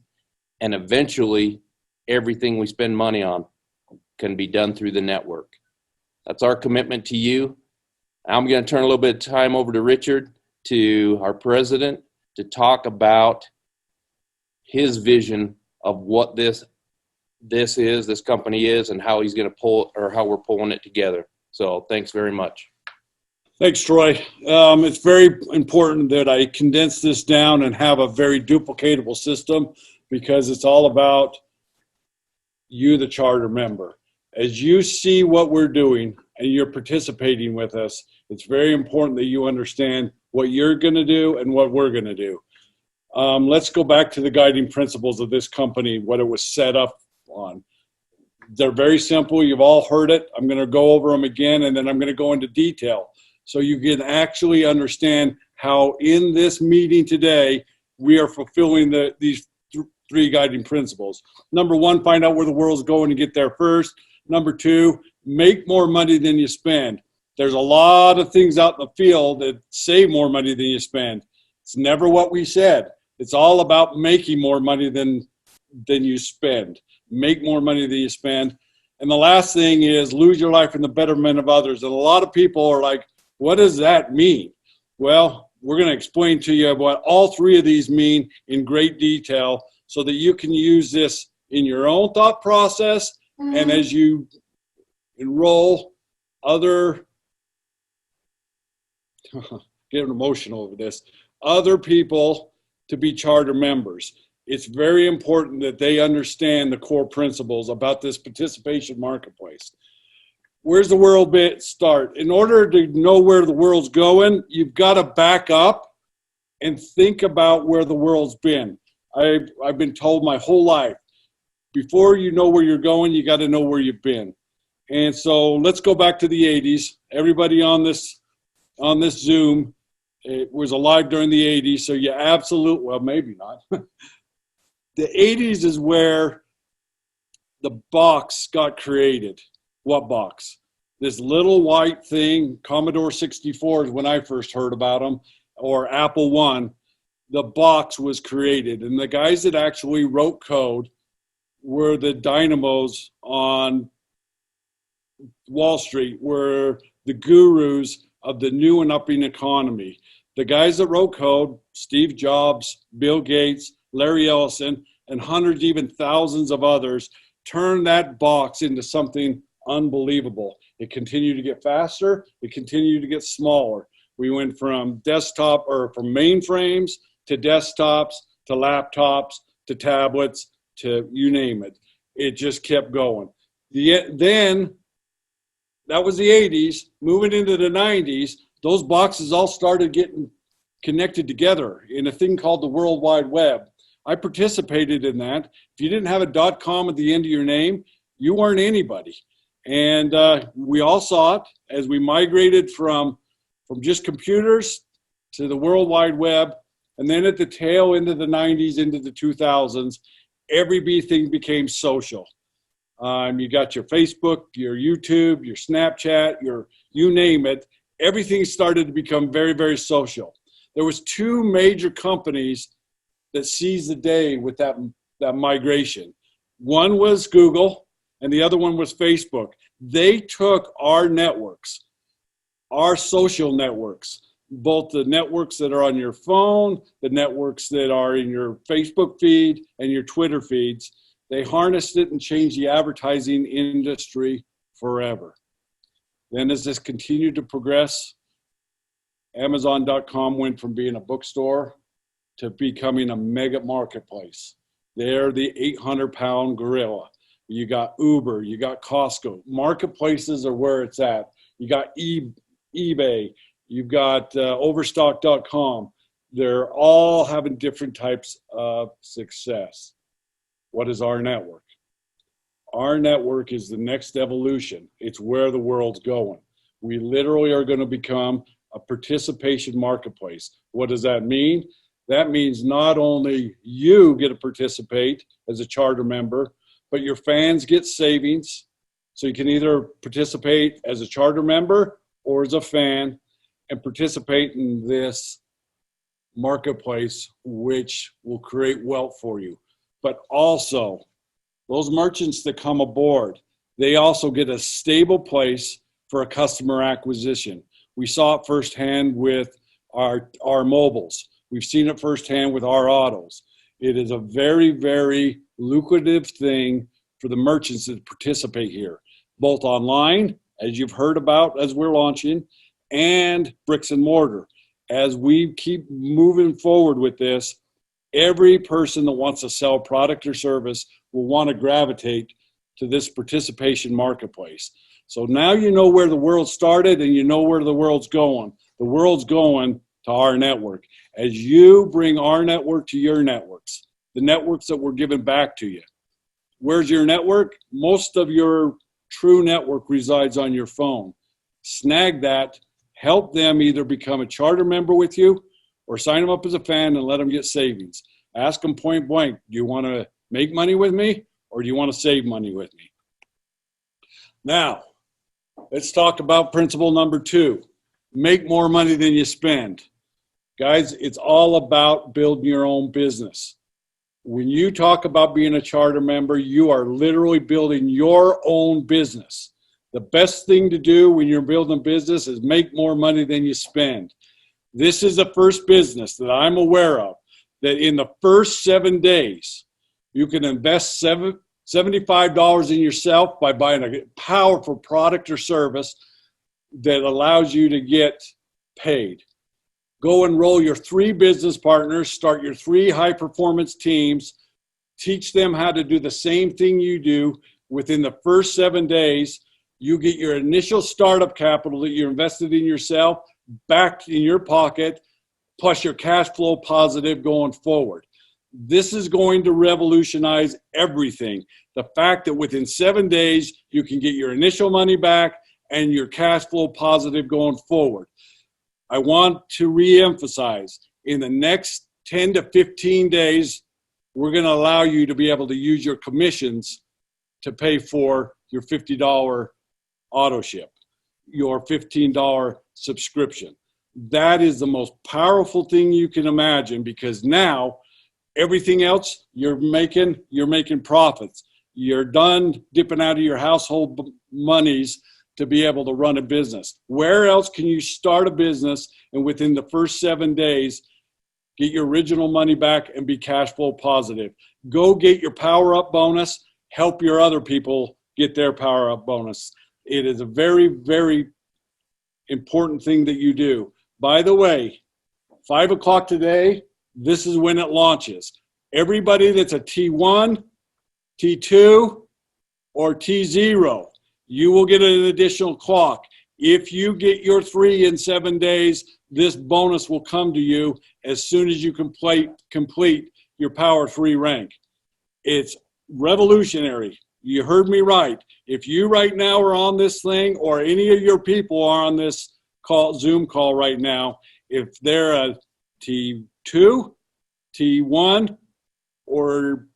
And eventually, everything we spend money on can be done through the network. That's our commitment to you. I'm going to turn a little bit of time over to Richard, to our president, to talk about his vision of what this company is, and how he's going to pull, or how we're pulling it together. So thanks very much. Thanks, Troy. It's very important that I condense this down and have a very duplicatable system, because it's all about you, the charter member. As you see what we're doing and you're participating with us, it's very important that you understand what you're going to do and what we're going to do. Let's go back to the guiding principles of this company, what it was set up on. They're very simple. You've all heard it. I'm going to go over them again, and then I'm going to go into detail so you can actually understand how in this meeting today we are fulfilling these three guiding principles. Number one, find out where the world's going and get there first. Number two, make more money than you spend. There's a lot of things out in the field that save more money than you spend. It's never what we said. It's all about making more money than you spend. Make more money than you spend. And the last thing is lose your life in the betterment of others. And a lot of people are like, what does that mean? Well, we're going to explain to you what all three of these mean in great detail so that you can use this in your own thought process and as you enroll other, getting emotional over this, other people to be charter members. It's very important that they understand the core principles about this participation marketplace. Where's the world start? In order to know where the world's going, you've got to back up and think about where the world's been. I've been told my whole life, before you know where you're going, you got to know where you've been. And so let's go back to the 80s. Everybody on this Zoom, it was alive during the 80s, so you absolutely, well, maybe not. The 80s is where the box got created. What box? This little white thing, Commodore 64s when I first heard about them, or Apple I, the box was created. And the guys that actually wrote code were the dynamos on Wall Street, were the gurus of the new and upping economy. The guys that wrote code, Steve Jobs, Bill Gates, Larry Ellison, and hundreds, even thousands of others, turned that box into something unbelievable. It continued to get faster. It continued to get smaller. We went from desktop, or from mainframes to desktops to laptops to tablets to you name it. It just kept going. Then, that was the 80s. Moving into the 90s, those boxes all started getting connected together in a thing called the World Wide Web. I participated in that. If you didn't have a .com at the end of your name, you weren't anybody. And we all saw it as we migrated from just computers to the World Wide Web. And then at the tail end of the 90s, into the 2000s, everything became social. You got your Facebook, your YouTube, your Snapchat, you name it. Everything started to become very, very social. There was two major companies that seized the day with that migration. One was Google, and the other one was Facebook. They took our networks, our social networks, both the networks that are on your phone, the networks that are in your Facebook feed and your Twitter feeds. They harnessed it and changed the advertising industry forever. Then as this continued to progress, Amazon.com went from being a bookstore to becoming a mega marketplace. They're the 800-pound gorilla. You got Uber, you got Costco. Marketplaces are where it's at. You got eBay, you've got Overstock.com. They're all having different types of success. What is our network? Our network is the next evolution. It's where the world's going. We literally are going to become a participation marketplace. What does that mean? That means not only you get to participate as a charter member, but your fans get savings. So you can either participate as a charter member or as a fan and participate in this marketplace, which will create wealth for you. But also, those merchants that come aboard, they also get a stable place for a customer acquisition. We saw it firsthand with our mobiles. We've seen it firsthand with our autos. It is a very, very lucrative thing for the merchants that participate here, both online, as you've heard about as we're launching, and bricks and mortar. As we keep moving forward with this, every person that wants to sell product or service will want to gravitate to this participation marketplace. So now you know where the world started and you know where the world's going. The world's going to our network. As you bring our network to your networks, the networks that we're giving back to you. Where's your network? Most of your true network resides on your phone. Snag that, help them either become a charter member with you or sign them up as a fan and let them get savings. Ask them point blank, do you want to make money with me or do you want to save money with me? Now, let's talk about principle number 2. Make more money than you spend. Guys, it's all about building your own business. When you talk about being a charter member, you are literally building your own business. The best thing to do when you're building a business is make more money than you spend. This is the first business that I'm aware of that in the first 7 days, you can invest $75 in yourself by buying a powerful product or service that allows you to get paid. Go enroll your 3 business partners, start your 3 high-performance teams, teach them how to do the same thing you do. Within the first 7 days, you get your initial startup capital that you invested in yourself back in your pocket, plus your cash flow positive going forward. This is going to revolutionize everything. The fact that within 7 days, you can get your initial money back and your cash flow positive going forward. I want to reemphasize, in the next 10 to 15 days, we're going to allow you to be able to use your commissions to pay for your $50 auto ship, your $15 subscription. That is the most powerful thing you can imagine, because now everything else you're making profits. You're done dipping out of your household monies to be able to run a business. Where else can you start a business and within the first 7 days get your original money back and be cash flow positive? Go get your power up bonus, help your other people get their power up bonus. It is a very, very important thing that you do. By the way, 5 o'clock today, this is when it launches. Everybody that's a T1, T2, or T0, you will get an additional clock. If you get your 3 in 7 days, this bonus will come to you as soon as you complete your Power 3 rank. It's revolutionary. You heard me right. If you right now are on this thing, or any of your people are on this Zoom call right now, if they're a T2, T1, or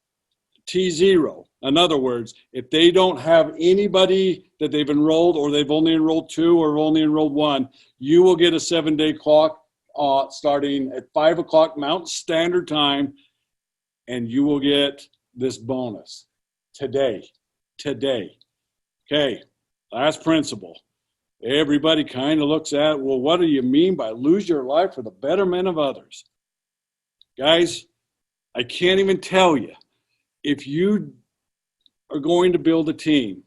T0, in other words, if they don't have anybody that they've enrolled, or they've only enrolled 2 or only enrolled 1, you will get a 7-day clock starting at 5 o'clock Mountain Standard Time, and you will get this bonus. today. Okay, last principle. Everybody kind of looks at, well, what do you mean by lose your life for the betterment of others? Guys, I can't even tell you. If you are going to build a team,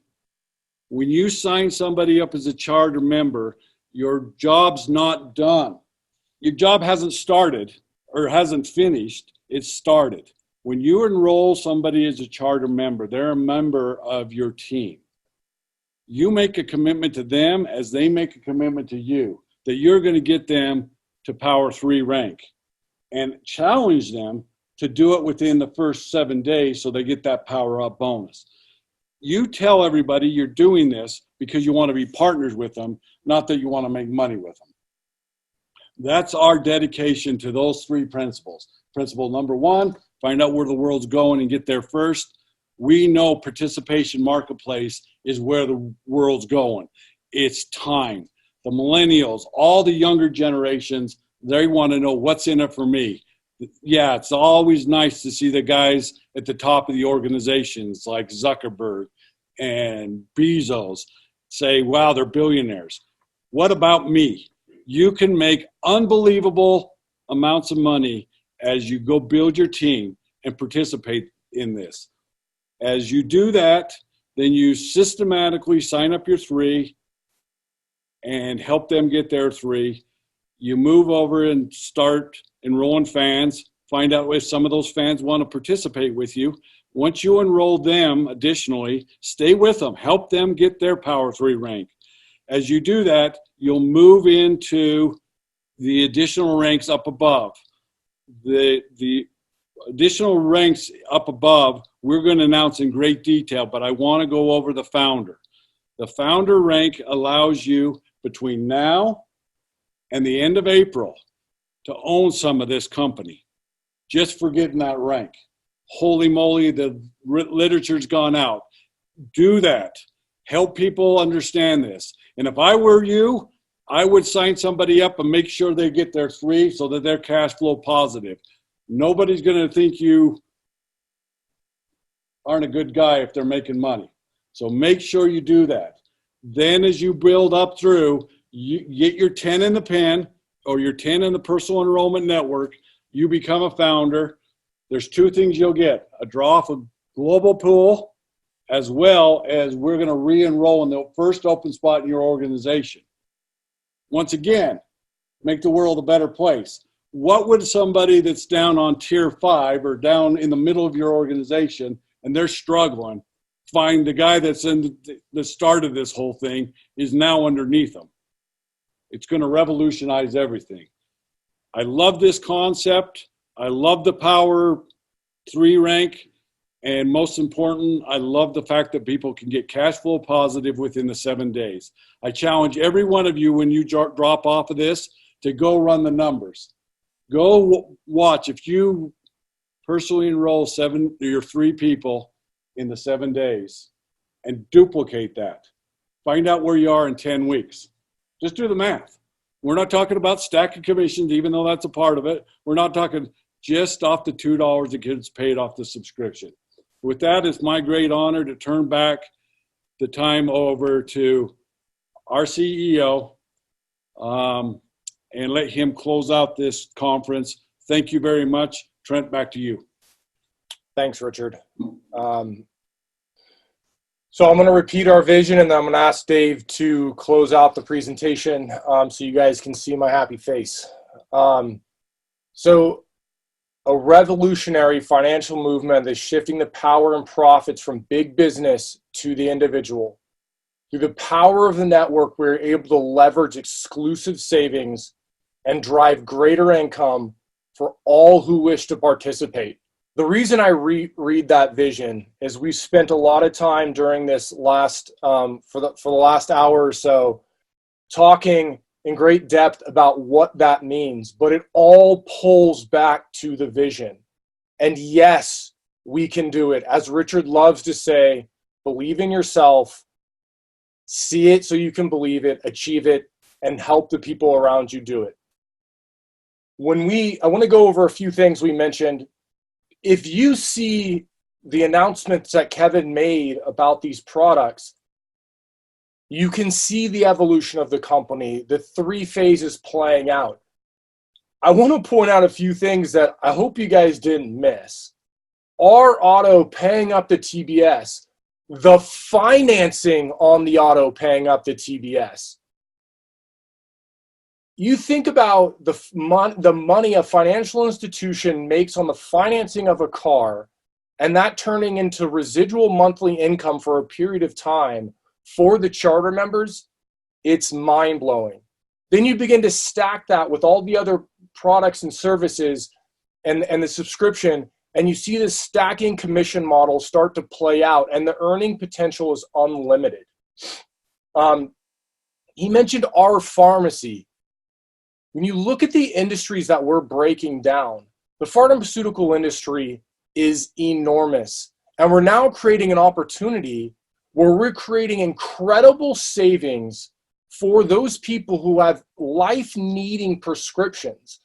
when you sign somebody up as a charter member, your job's not done. Your job hasn't started or hasn't finished, it's started. When you enroll somebody as a charter member, they're a member of your team. You make a commitment to them as they make a commitment to you that you're going to get them to Power 3 rank, and challenge them to do it within the first 7 days so they get that Power Up bonus. You tell everybody you're doing this because you want to be partners with them, not that you want to make money with them. That's our dedication to those 3 principles. Principle number 1, find out where the world's going and get there first. We know participation marketplace is where the world's going. It's time. The millennials, all the younger generations, they want to know what's in it for me. Yeah, it's always nice to see the guys at the top of the organizations like Zuckerberg and Bezos say, wow, they're billionaires. What about me? You can make unbelievable amounts of money as you go build your team and participate in this. As you do that, then you systematically sign up your 3 and help them get their 3. You move over and start enrolling fans, find out if some of those fans want to participate with you. Once you enroll them, additionally, stay with them, help them get their Power 3 rank. As you do that, you'll move into the additional ranks up above. The additional ranks up above, we're going to announce in great detail, but I want to go over the founder. The founder rank allows you between now and the end of April to own some of this company, just for getting that rank. Holy moly, the literature's gone out. Do that. Help people understand this. And if I were you, I would sign somebody up and make sure they get their 3 so that they're cash flow positive. Nobody's going to think you aren't a good guy if they're making money. So make sure you do that. Then as you build up through, you get your 10 in the pen or your 10 in the personal enrollment network, you become a founder. There's 2 things you'll get: a draw off a global pool, as well as we're going to re-enroll in the first open spot in your organization. Once again, make the world a better place. What would somebody that's down on tier 5 or down in the middle of your organization and they're struggling find? The guy that's in the start of this whole thing is now underneath them. It's going to revolutionize everything. I love this concept. I love the Power 3 rank. And most important, I love the fact that people can get cash flow positive within the 7 days. I challenge every one of you, when you drop off of this, to go run the numbers. Go watch. If you personally enroll your 3 people in the 7 days and duplicate that, find out where you are in 10 weeks. Just do the math. We're not talking about stacking commissions, even though that's a part of it. We're not talking just off the $2 that gets paid off the subscription. With that, it's my great honor to turn back the time over to our CEO and let him close out this conference. Thank you very much. Trent, back to you. Thanks, Richard. So I'm going to repeat our vision, and then I'm going to ask Dave to close out the presentation so you guys can see my happy face. So a revolutionary financial movement that's shifting the power and profits from big business to the individual. Through the power of the network, we're able to leverage exclusive savings and drive greater income for all who wish to participate. The reason I read that vision is we spent a lot of time during this last, for the last hour or so, talking in great depth about what that means, but it all pulls back to the vision. And yes, we can do it. As Richard loves to say, believe in yourself, see it so you can believe it, achieve it, and help the people around you do it. I want to go over a few things we mentioned. If you see the announcements that Kevin made about these products, you can see the evolution of the company, the 3 phases playing out. I want to point out a few things that I hope you guys didn't miss. Our auto paying up the TBS, the financing on the auto paying up the TBS. You think about the money a financial institution makes on the financing of a car, and that turning into residual monthly income for a period of time for the charter members, it's mind-blowing. Then you begin to stack that with all the other products and services and the subscription, and you see this stacking commission model start to play out, and the earning potential is unlimited. He mentioned our pharmacy. When you look at the industries that we're breaking down, the pharmaceutical industry is enormous. And we're now creating an opportunity where we're creating incredible savings for those people who have life-needing prescriptions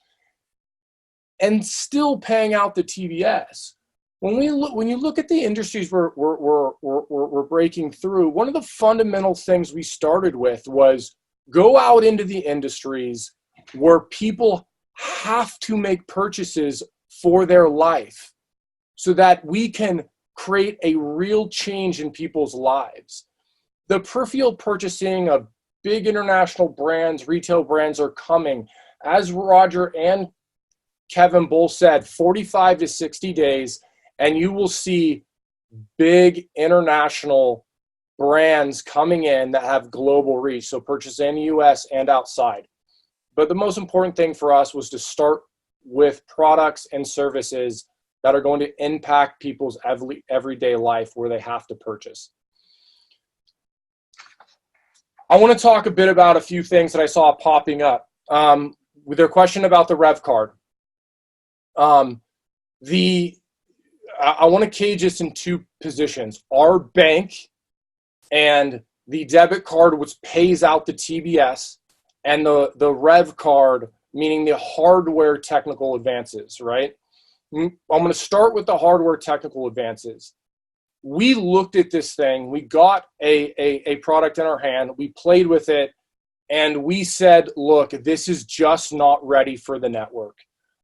and still paying out the TBS. When you look at the industries we're breaking through, one of the fundamental things we started with was go out into the industries where people have to make purchases for their life so that we can create a real change in people's lives. The peripheral purchasing of big international brands, retail brands are coming. As Roger and Kevin both said, 45 to 60 days, and you will see big international brands coming in that have global reach, so purchase in the US and outside. But the most important thing for us was to start with products and services that are going to impact people's everyday life where they have to purchase. I want to talk a bit about a few things that I saw popping up. With their question about the Rev card. I want to cage this in 2 positions. Our bank and the debit card, which pays out the TBS, and the Rev card, meaning the hardware technical advances, right? I'm going to start with the hardware technical advances. We looked at this thing. We got a product in our hand. We played with it. And we said, look, this is just not ready for the network.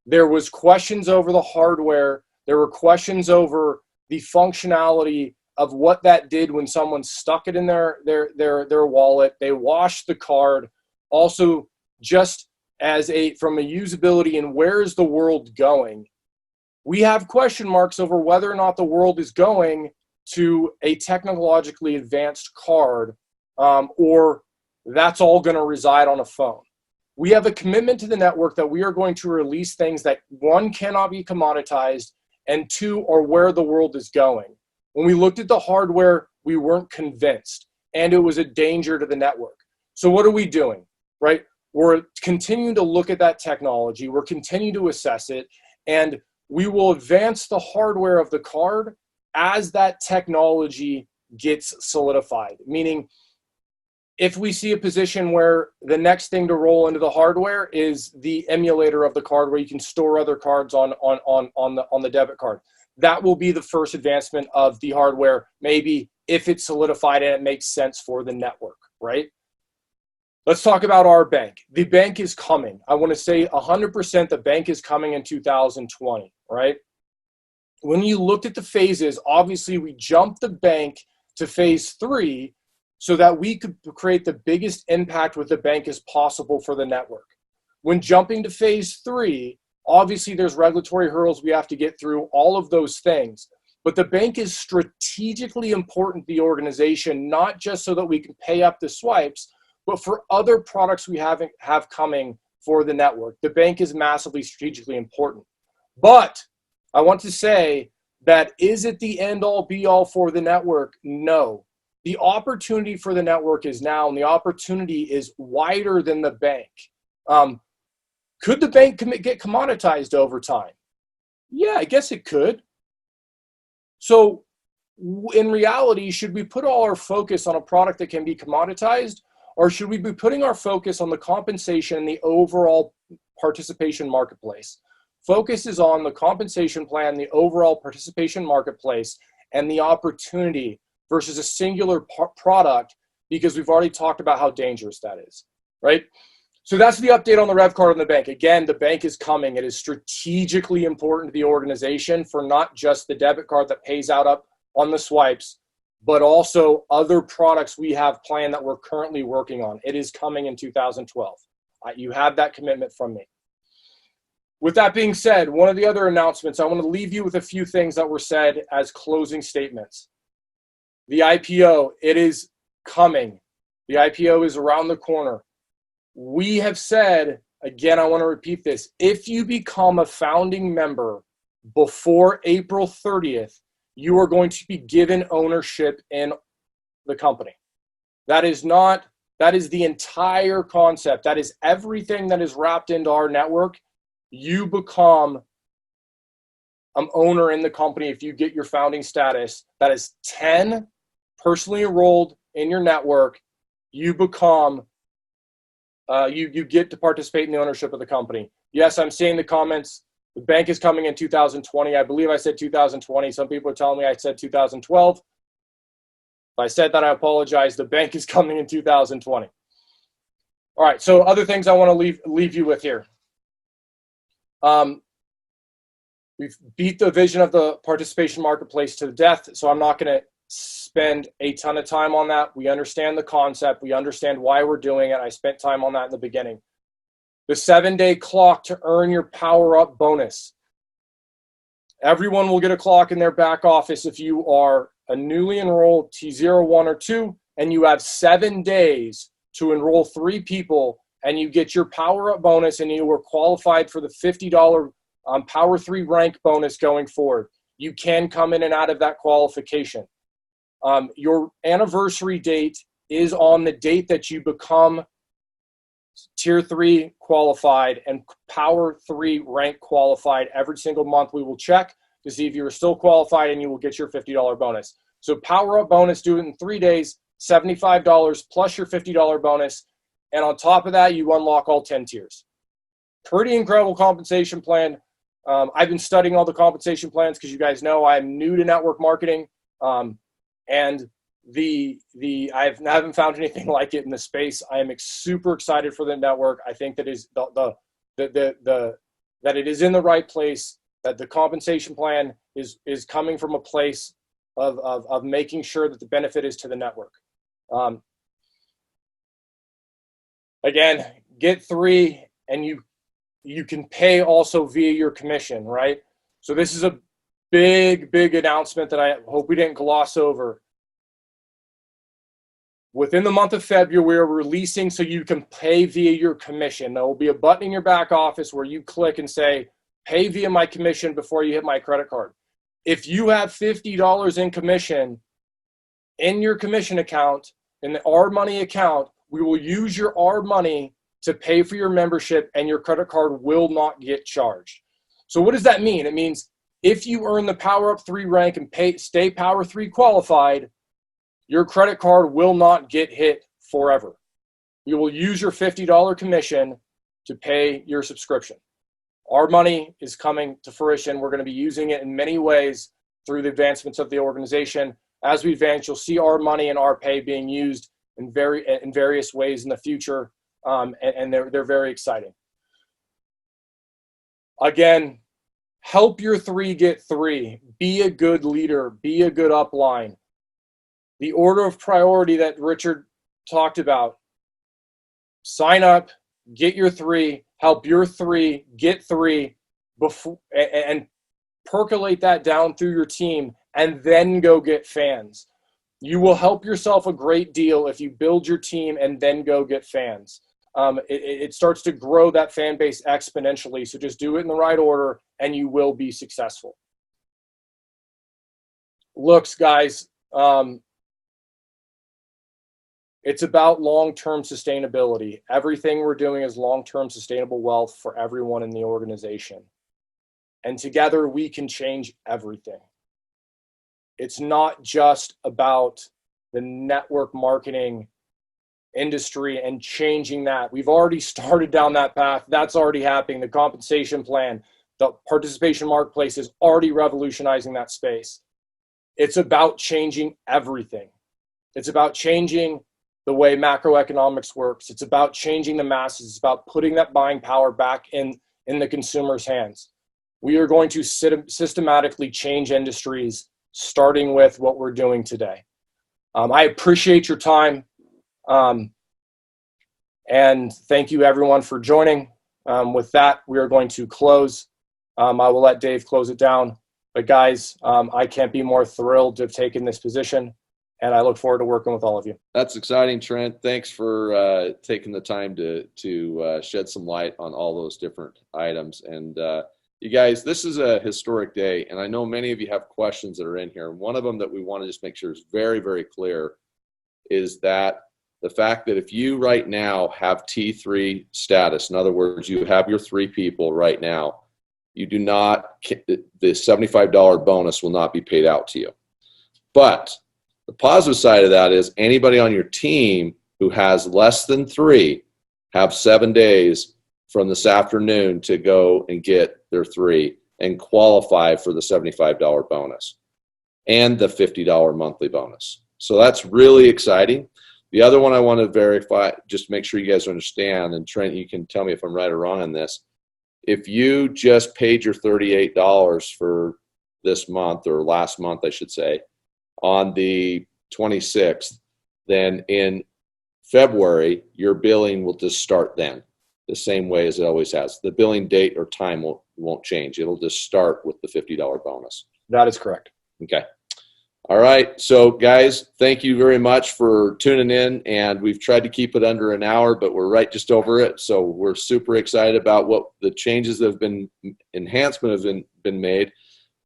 There was questions over the hardware. There were questions over the functionality of what that did when someone stuck it in their wallet. They washed the card. Also, just as from a usability and where is the world going, we have question marks over whether or not the world is going to a technologically advanced card, or that's all going to reside on a phone. We have a commitment to the network that we are going to release things that, 1, cannot be commoditized, and 2, are where the world is going. When we looked at the hardware, we weren't convinced, and it was a danger to the network. So what are we doing, right? We're continuing to look at that technology. We're continuing to assess it, and we will advance the hardware of the card as that technology gets solidified. Meaning, if we see a position where the next thing to roll into the hardware is the emulator of the card where you can store other cards on the debit card, that will be the first advancement of the hardware, maybe if it's solidified and it makes sense for the network, right? Let's talk about our bank. The bank is coming. I want to say 100% the bank is coming in 2020, right? When you looked at the phases, obviously we jumped the bank to phase 3 so that we could create the biggest impact with the bank as possible for the network. When jumping to phase 3, obviously there's regulatory hurdles we have to get through, all of those things. But the bank is strategically important to the organization, not just so that we can pay up the swipes, but for other products we have coming for the network. The bank is massively strategically important. But I want to say that, is it the end-all be-all for the network? No. The opportunity for the network is now, and the opportunity is wider than the bank. Could the bank get commoditized over time? Yeah, I guess it could. So in reality, should we put all our focus on a product that can be commoditized, or should we be putting our focus on the compensation and the overall participation marketplace? focuses on the compensation plan, the overall participation marketplace, and the opportunity versus a singular product, because we've already talked about how dangerous that is, right? So that's the update on the rev card in the bank. Again, the bank is coming. It is strategically important to the organization for not just the debit card that pays out up on the swipes, but also other products we have planned that we're currently working on. It is coming in 2012. You have that commitment from me. With that being said, one of the other announcements, I want to leave you with a few things that were said as closing statements. The IPO, it is coming. The IPO is around the corner. We have said, again, I want to repeat this, if you become a founding member before April 30th, you are going to be given ownership in the company. That is the entire concept. That is everything that is wrapped into our network. You become an owner in the company if you get your founding status. That is 10 personally enrolled in your network. You become you get to participate in the ownership of the company. Yes, I'm seeing the comments. The bank is coming in 2020. I believe I said 2020. Some people are telling me I said 2012. If I said that, I apologize. The bank is coming in 2020. All right, so other things I want to leave you with here. We've beat the vision of the participation marketplace to death, so I'm not going to spend a ton of time on that. We understand the concept. We understand why we're doing it. I spent time on that in the beginning. The 7-day clock to earn your power up bonus. Everyone will get a clock in their back office if you are a newly enrolled T0, 1, or 2, and you have 7 days to enroll 3 people, and you get your power up bonus, and you were qualified for the $50 Power 3 rank bonus going forward. You can come in and out of that qualification. Your anniversary date is on the date that you become Tier 3 qualified and Power 3 rank qualified. Every single month we will check to see if you are still qualified, and you will get your $50 bonus. So power up bonus, do it in 3 days, $75 plus your $50 bonus. And on top of that, you unlock all 10 tiers. Pretty incredible compensation plan. I've been studying all the compensation plans because you guys know I'm new to network marketing. And I haven't found anything like it in the space. I am super excited for the network. I think that that it is in the right place, that the compensation plan is coming from a place of making sure that the benefit is to the network. Again, get 3, and you can pay also via your commission, right? So this is a big announcement that I hope we didn't gloss over. Within the month of February, we're releasing so you can pay via your commission. There will be a button in your back office where you click and say, pay via my commission before you hit my credit card. If you have $50 in commission in your commission account, in the R Money account, we will use your R Money to pay for your membership, and your credit card will not get charged. So what does that mean? It means if you earn the Power Up 3 rank and stay Power 3 qualified, your credit card will not get hit forever. You will use your $50 commission to pay your subscription. Our money is coming to fruition. We're going to be using it in many ways through the advancements of the organization. As we advance, you'll see our money and our pay being used in various ways in the future, and they're very exciting. Again, help your 3 get 3. Be a good leader. Be a good upline. The order of priority that Richard talked about: sign up, get your 3, help your 3 get 3, before, and percolate that down through your team, and then go get fans. You will help yourself a great deal if you build your team and then go get fans. It starts to grow that fan base exponentially. So just do it in the right order, and you will be successful. Looks, guys, it's about long-term sustainability. Everything we're doing is long-term sustainable wealth for everyone in the organization. And together we can change everything. It's not just about the network marketing industry and changing that. We've already started down that path. That's already happening. The compensation plan, The participation marketplace is already revolutionizing that space. It's about changing everything. It's about changing the way macroeconomics works. It's about changing the masses. It's about putting that buying power back in the consumer's hands. We are going to systematically change industries, starting with what we're doing today. I appreciate your time. And thank you everyone for joining. With that, we are going to close. I will let Dave close it down. But guys, I can't be more thrilled to have taken this position, and I look forward to working with all of you. That's exciting, Trent. Thanks for taking the time to shed some light on all those different items. And you guys, this is a historic day, and I know many of you have questions that are in here. And one of them that we want to just make sure is very, very clear is that the fact that if you right now have T3 status, in other words, you have your 3 people right now, you do not, the $75 bonus will not be paid out to you. But the positive side of that is anybody on your team who has less than 3 have 7 days from this afternoon to go and get their 3 and qualify for the $75 bonus and the $50 monthly bonus. So that's really exciting. The other one I want to verify, just to make sure you guys understand, and Trent, you can tell me if I'm right or wrong on this. If you just paid your $38 for this month, or last month, I should say, on the 26th, then in February, your billing will just start then, the same way as it always has. The billing date or time won't change. It'll just start with the $50 bonus. That is correct. Okay. All right. So, guys, thank you very much for tuning in. And we've tried to keep it under an hour, but we're right just over it. So we're super excited about what the changes that have been, enhancement have been made.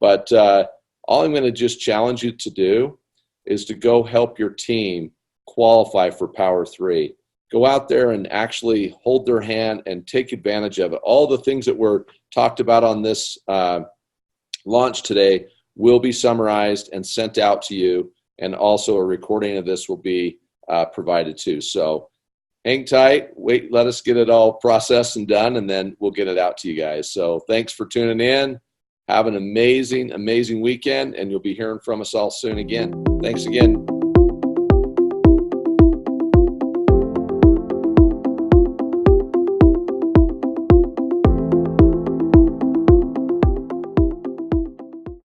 But all I'm going to just challenge you to do is to go help your team qualify for Power 3. Go out there and actually hold their hand and take advantage of it. All the things that were talked about on this launch today will be summarized and sent out to you, and also a recording of this will be provided too. So hang tight, wait, let us get it all processed and done, and then we'll get it out to you guys. So thanks for tuning in. Have an amazing, amazing weekend, and you'll be hearing from us all soon again. Thanks again.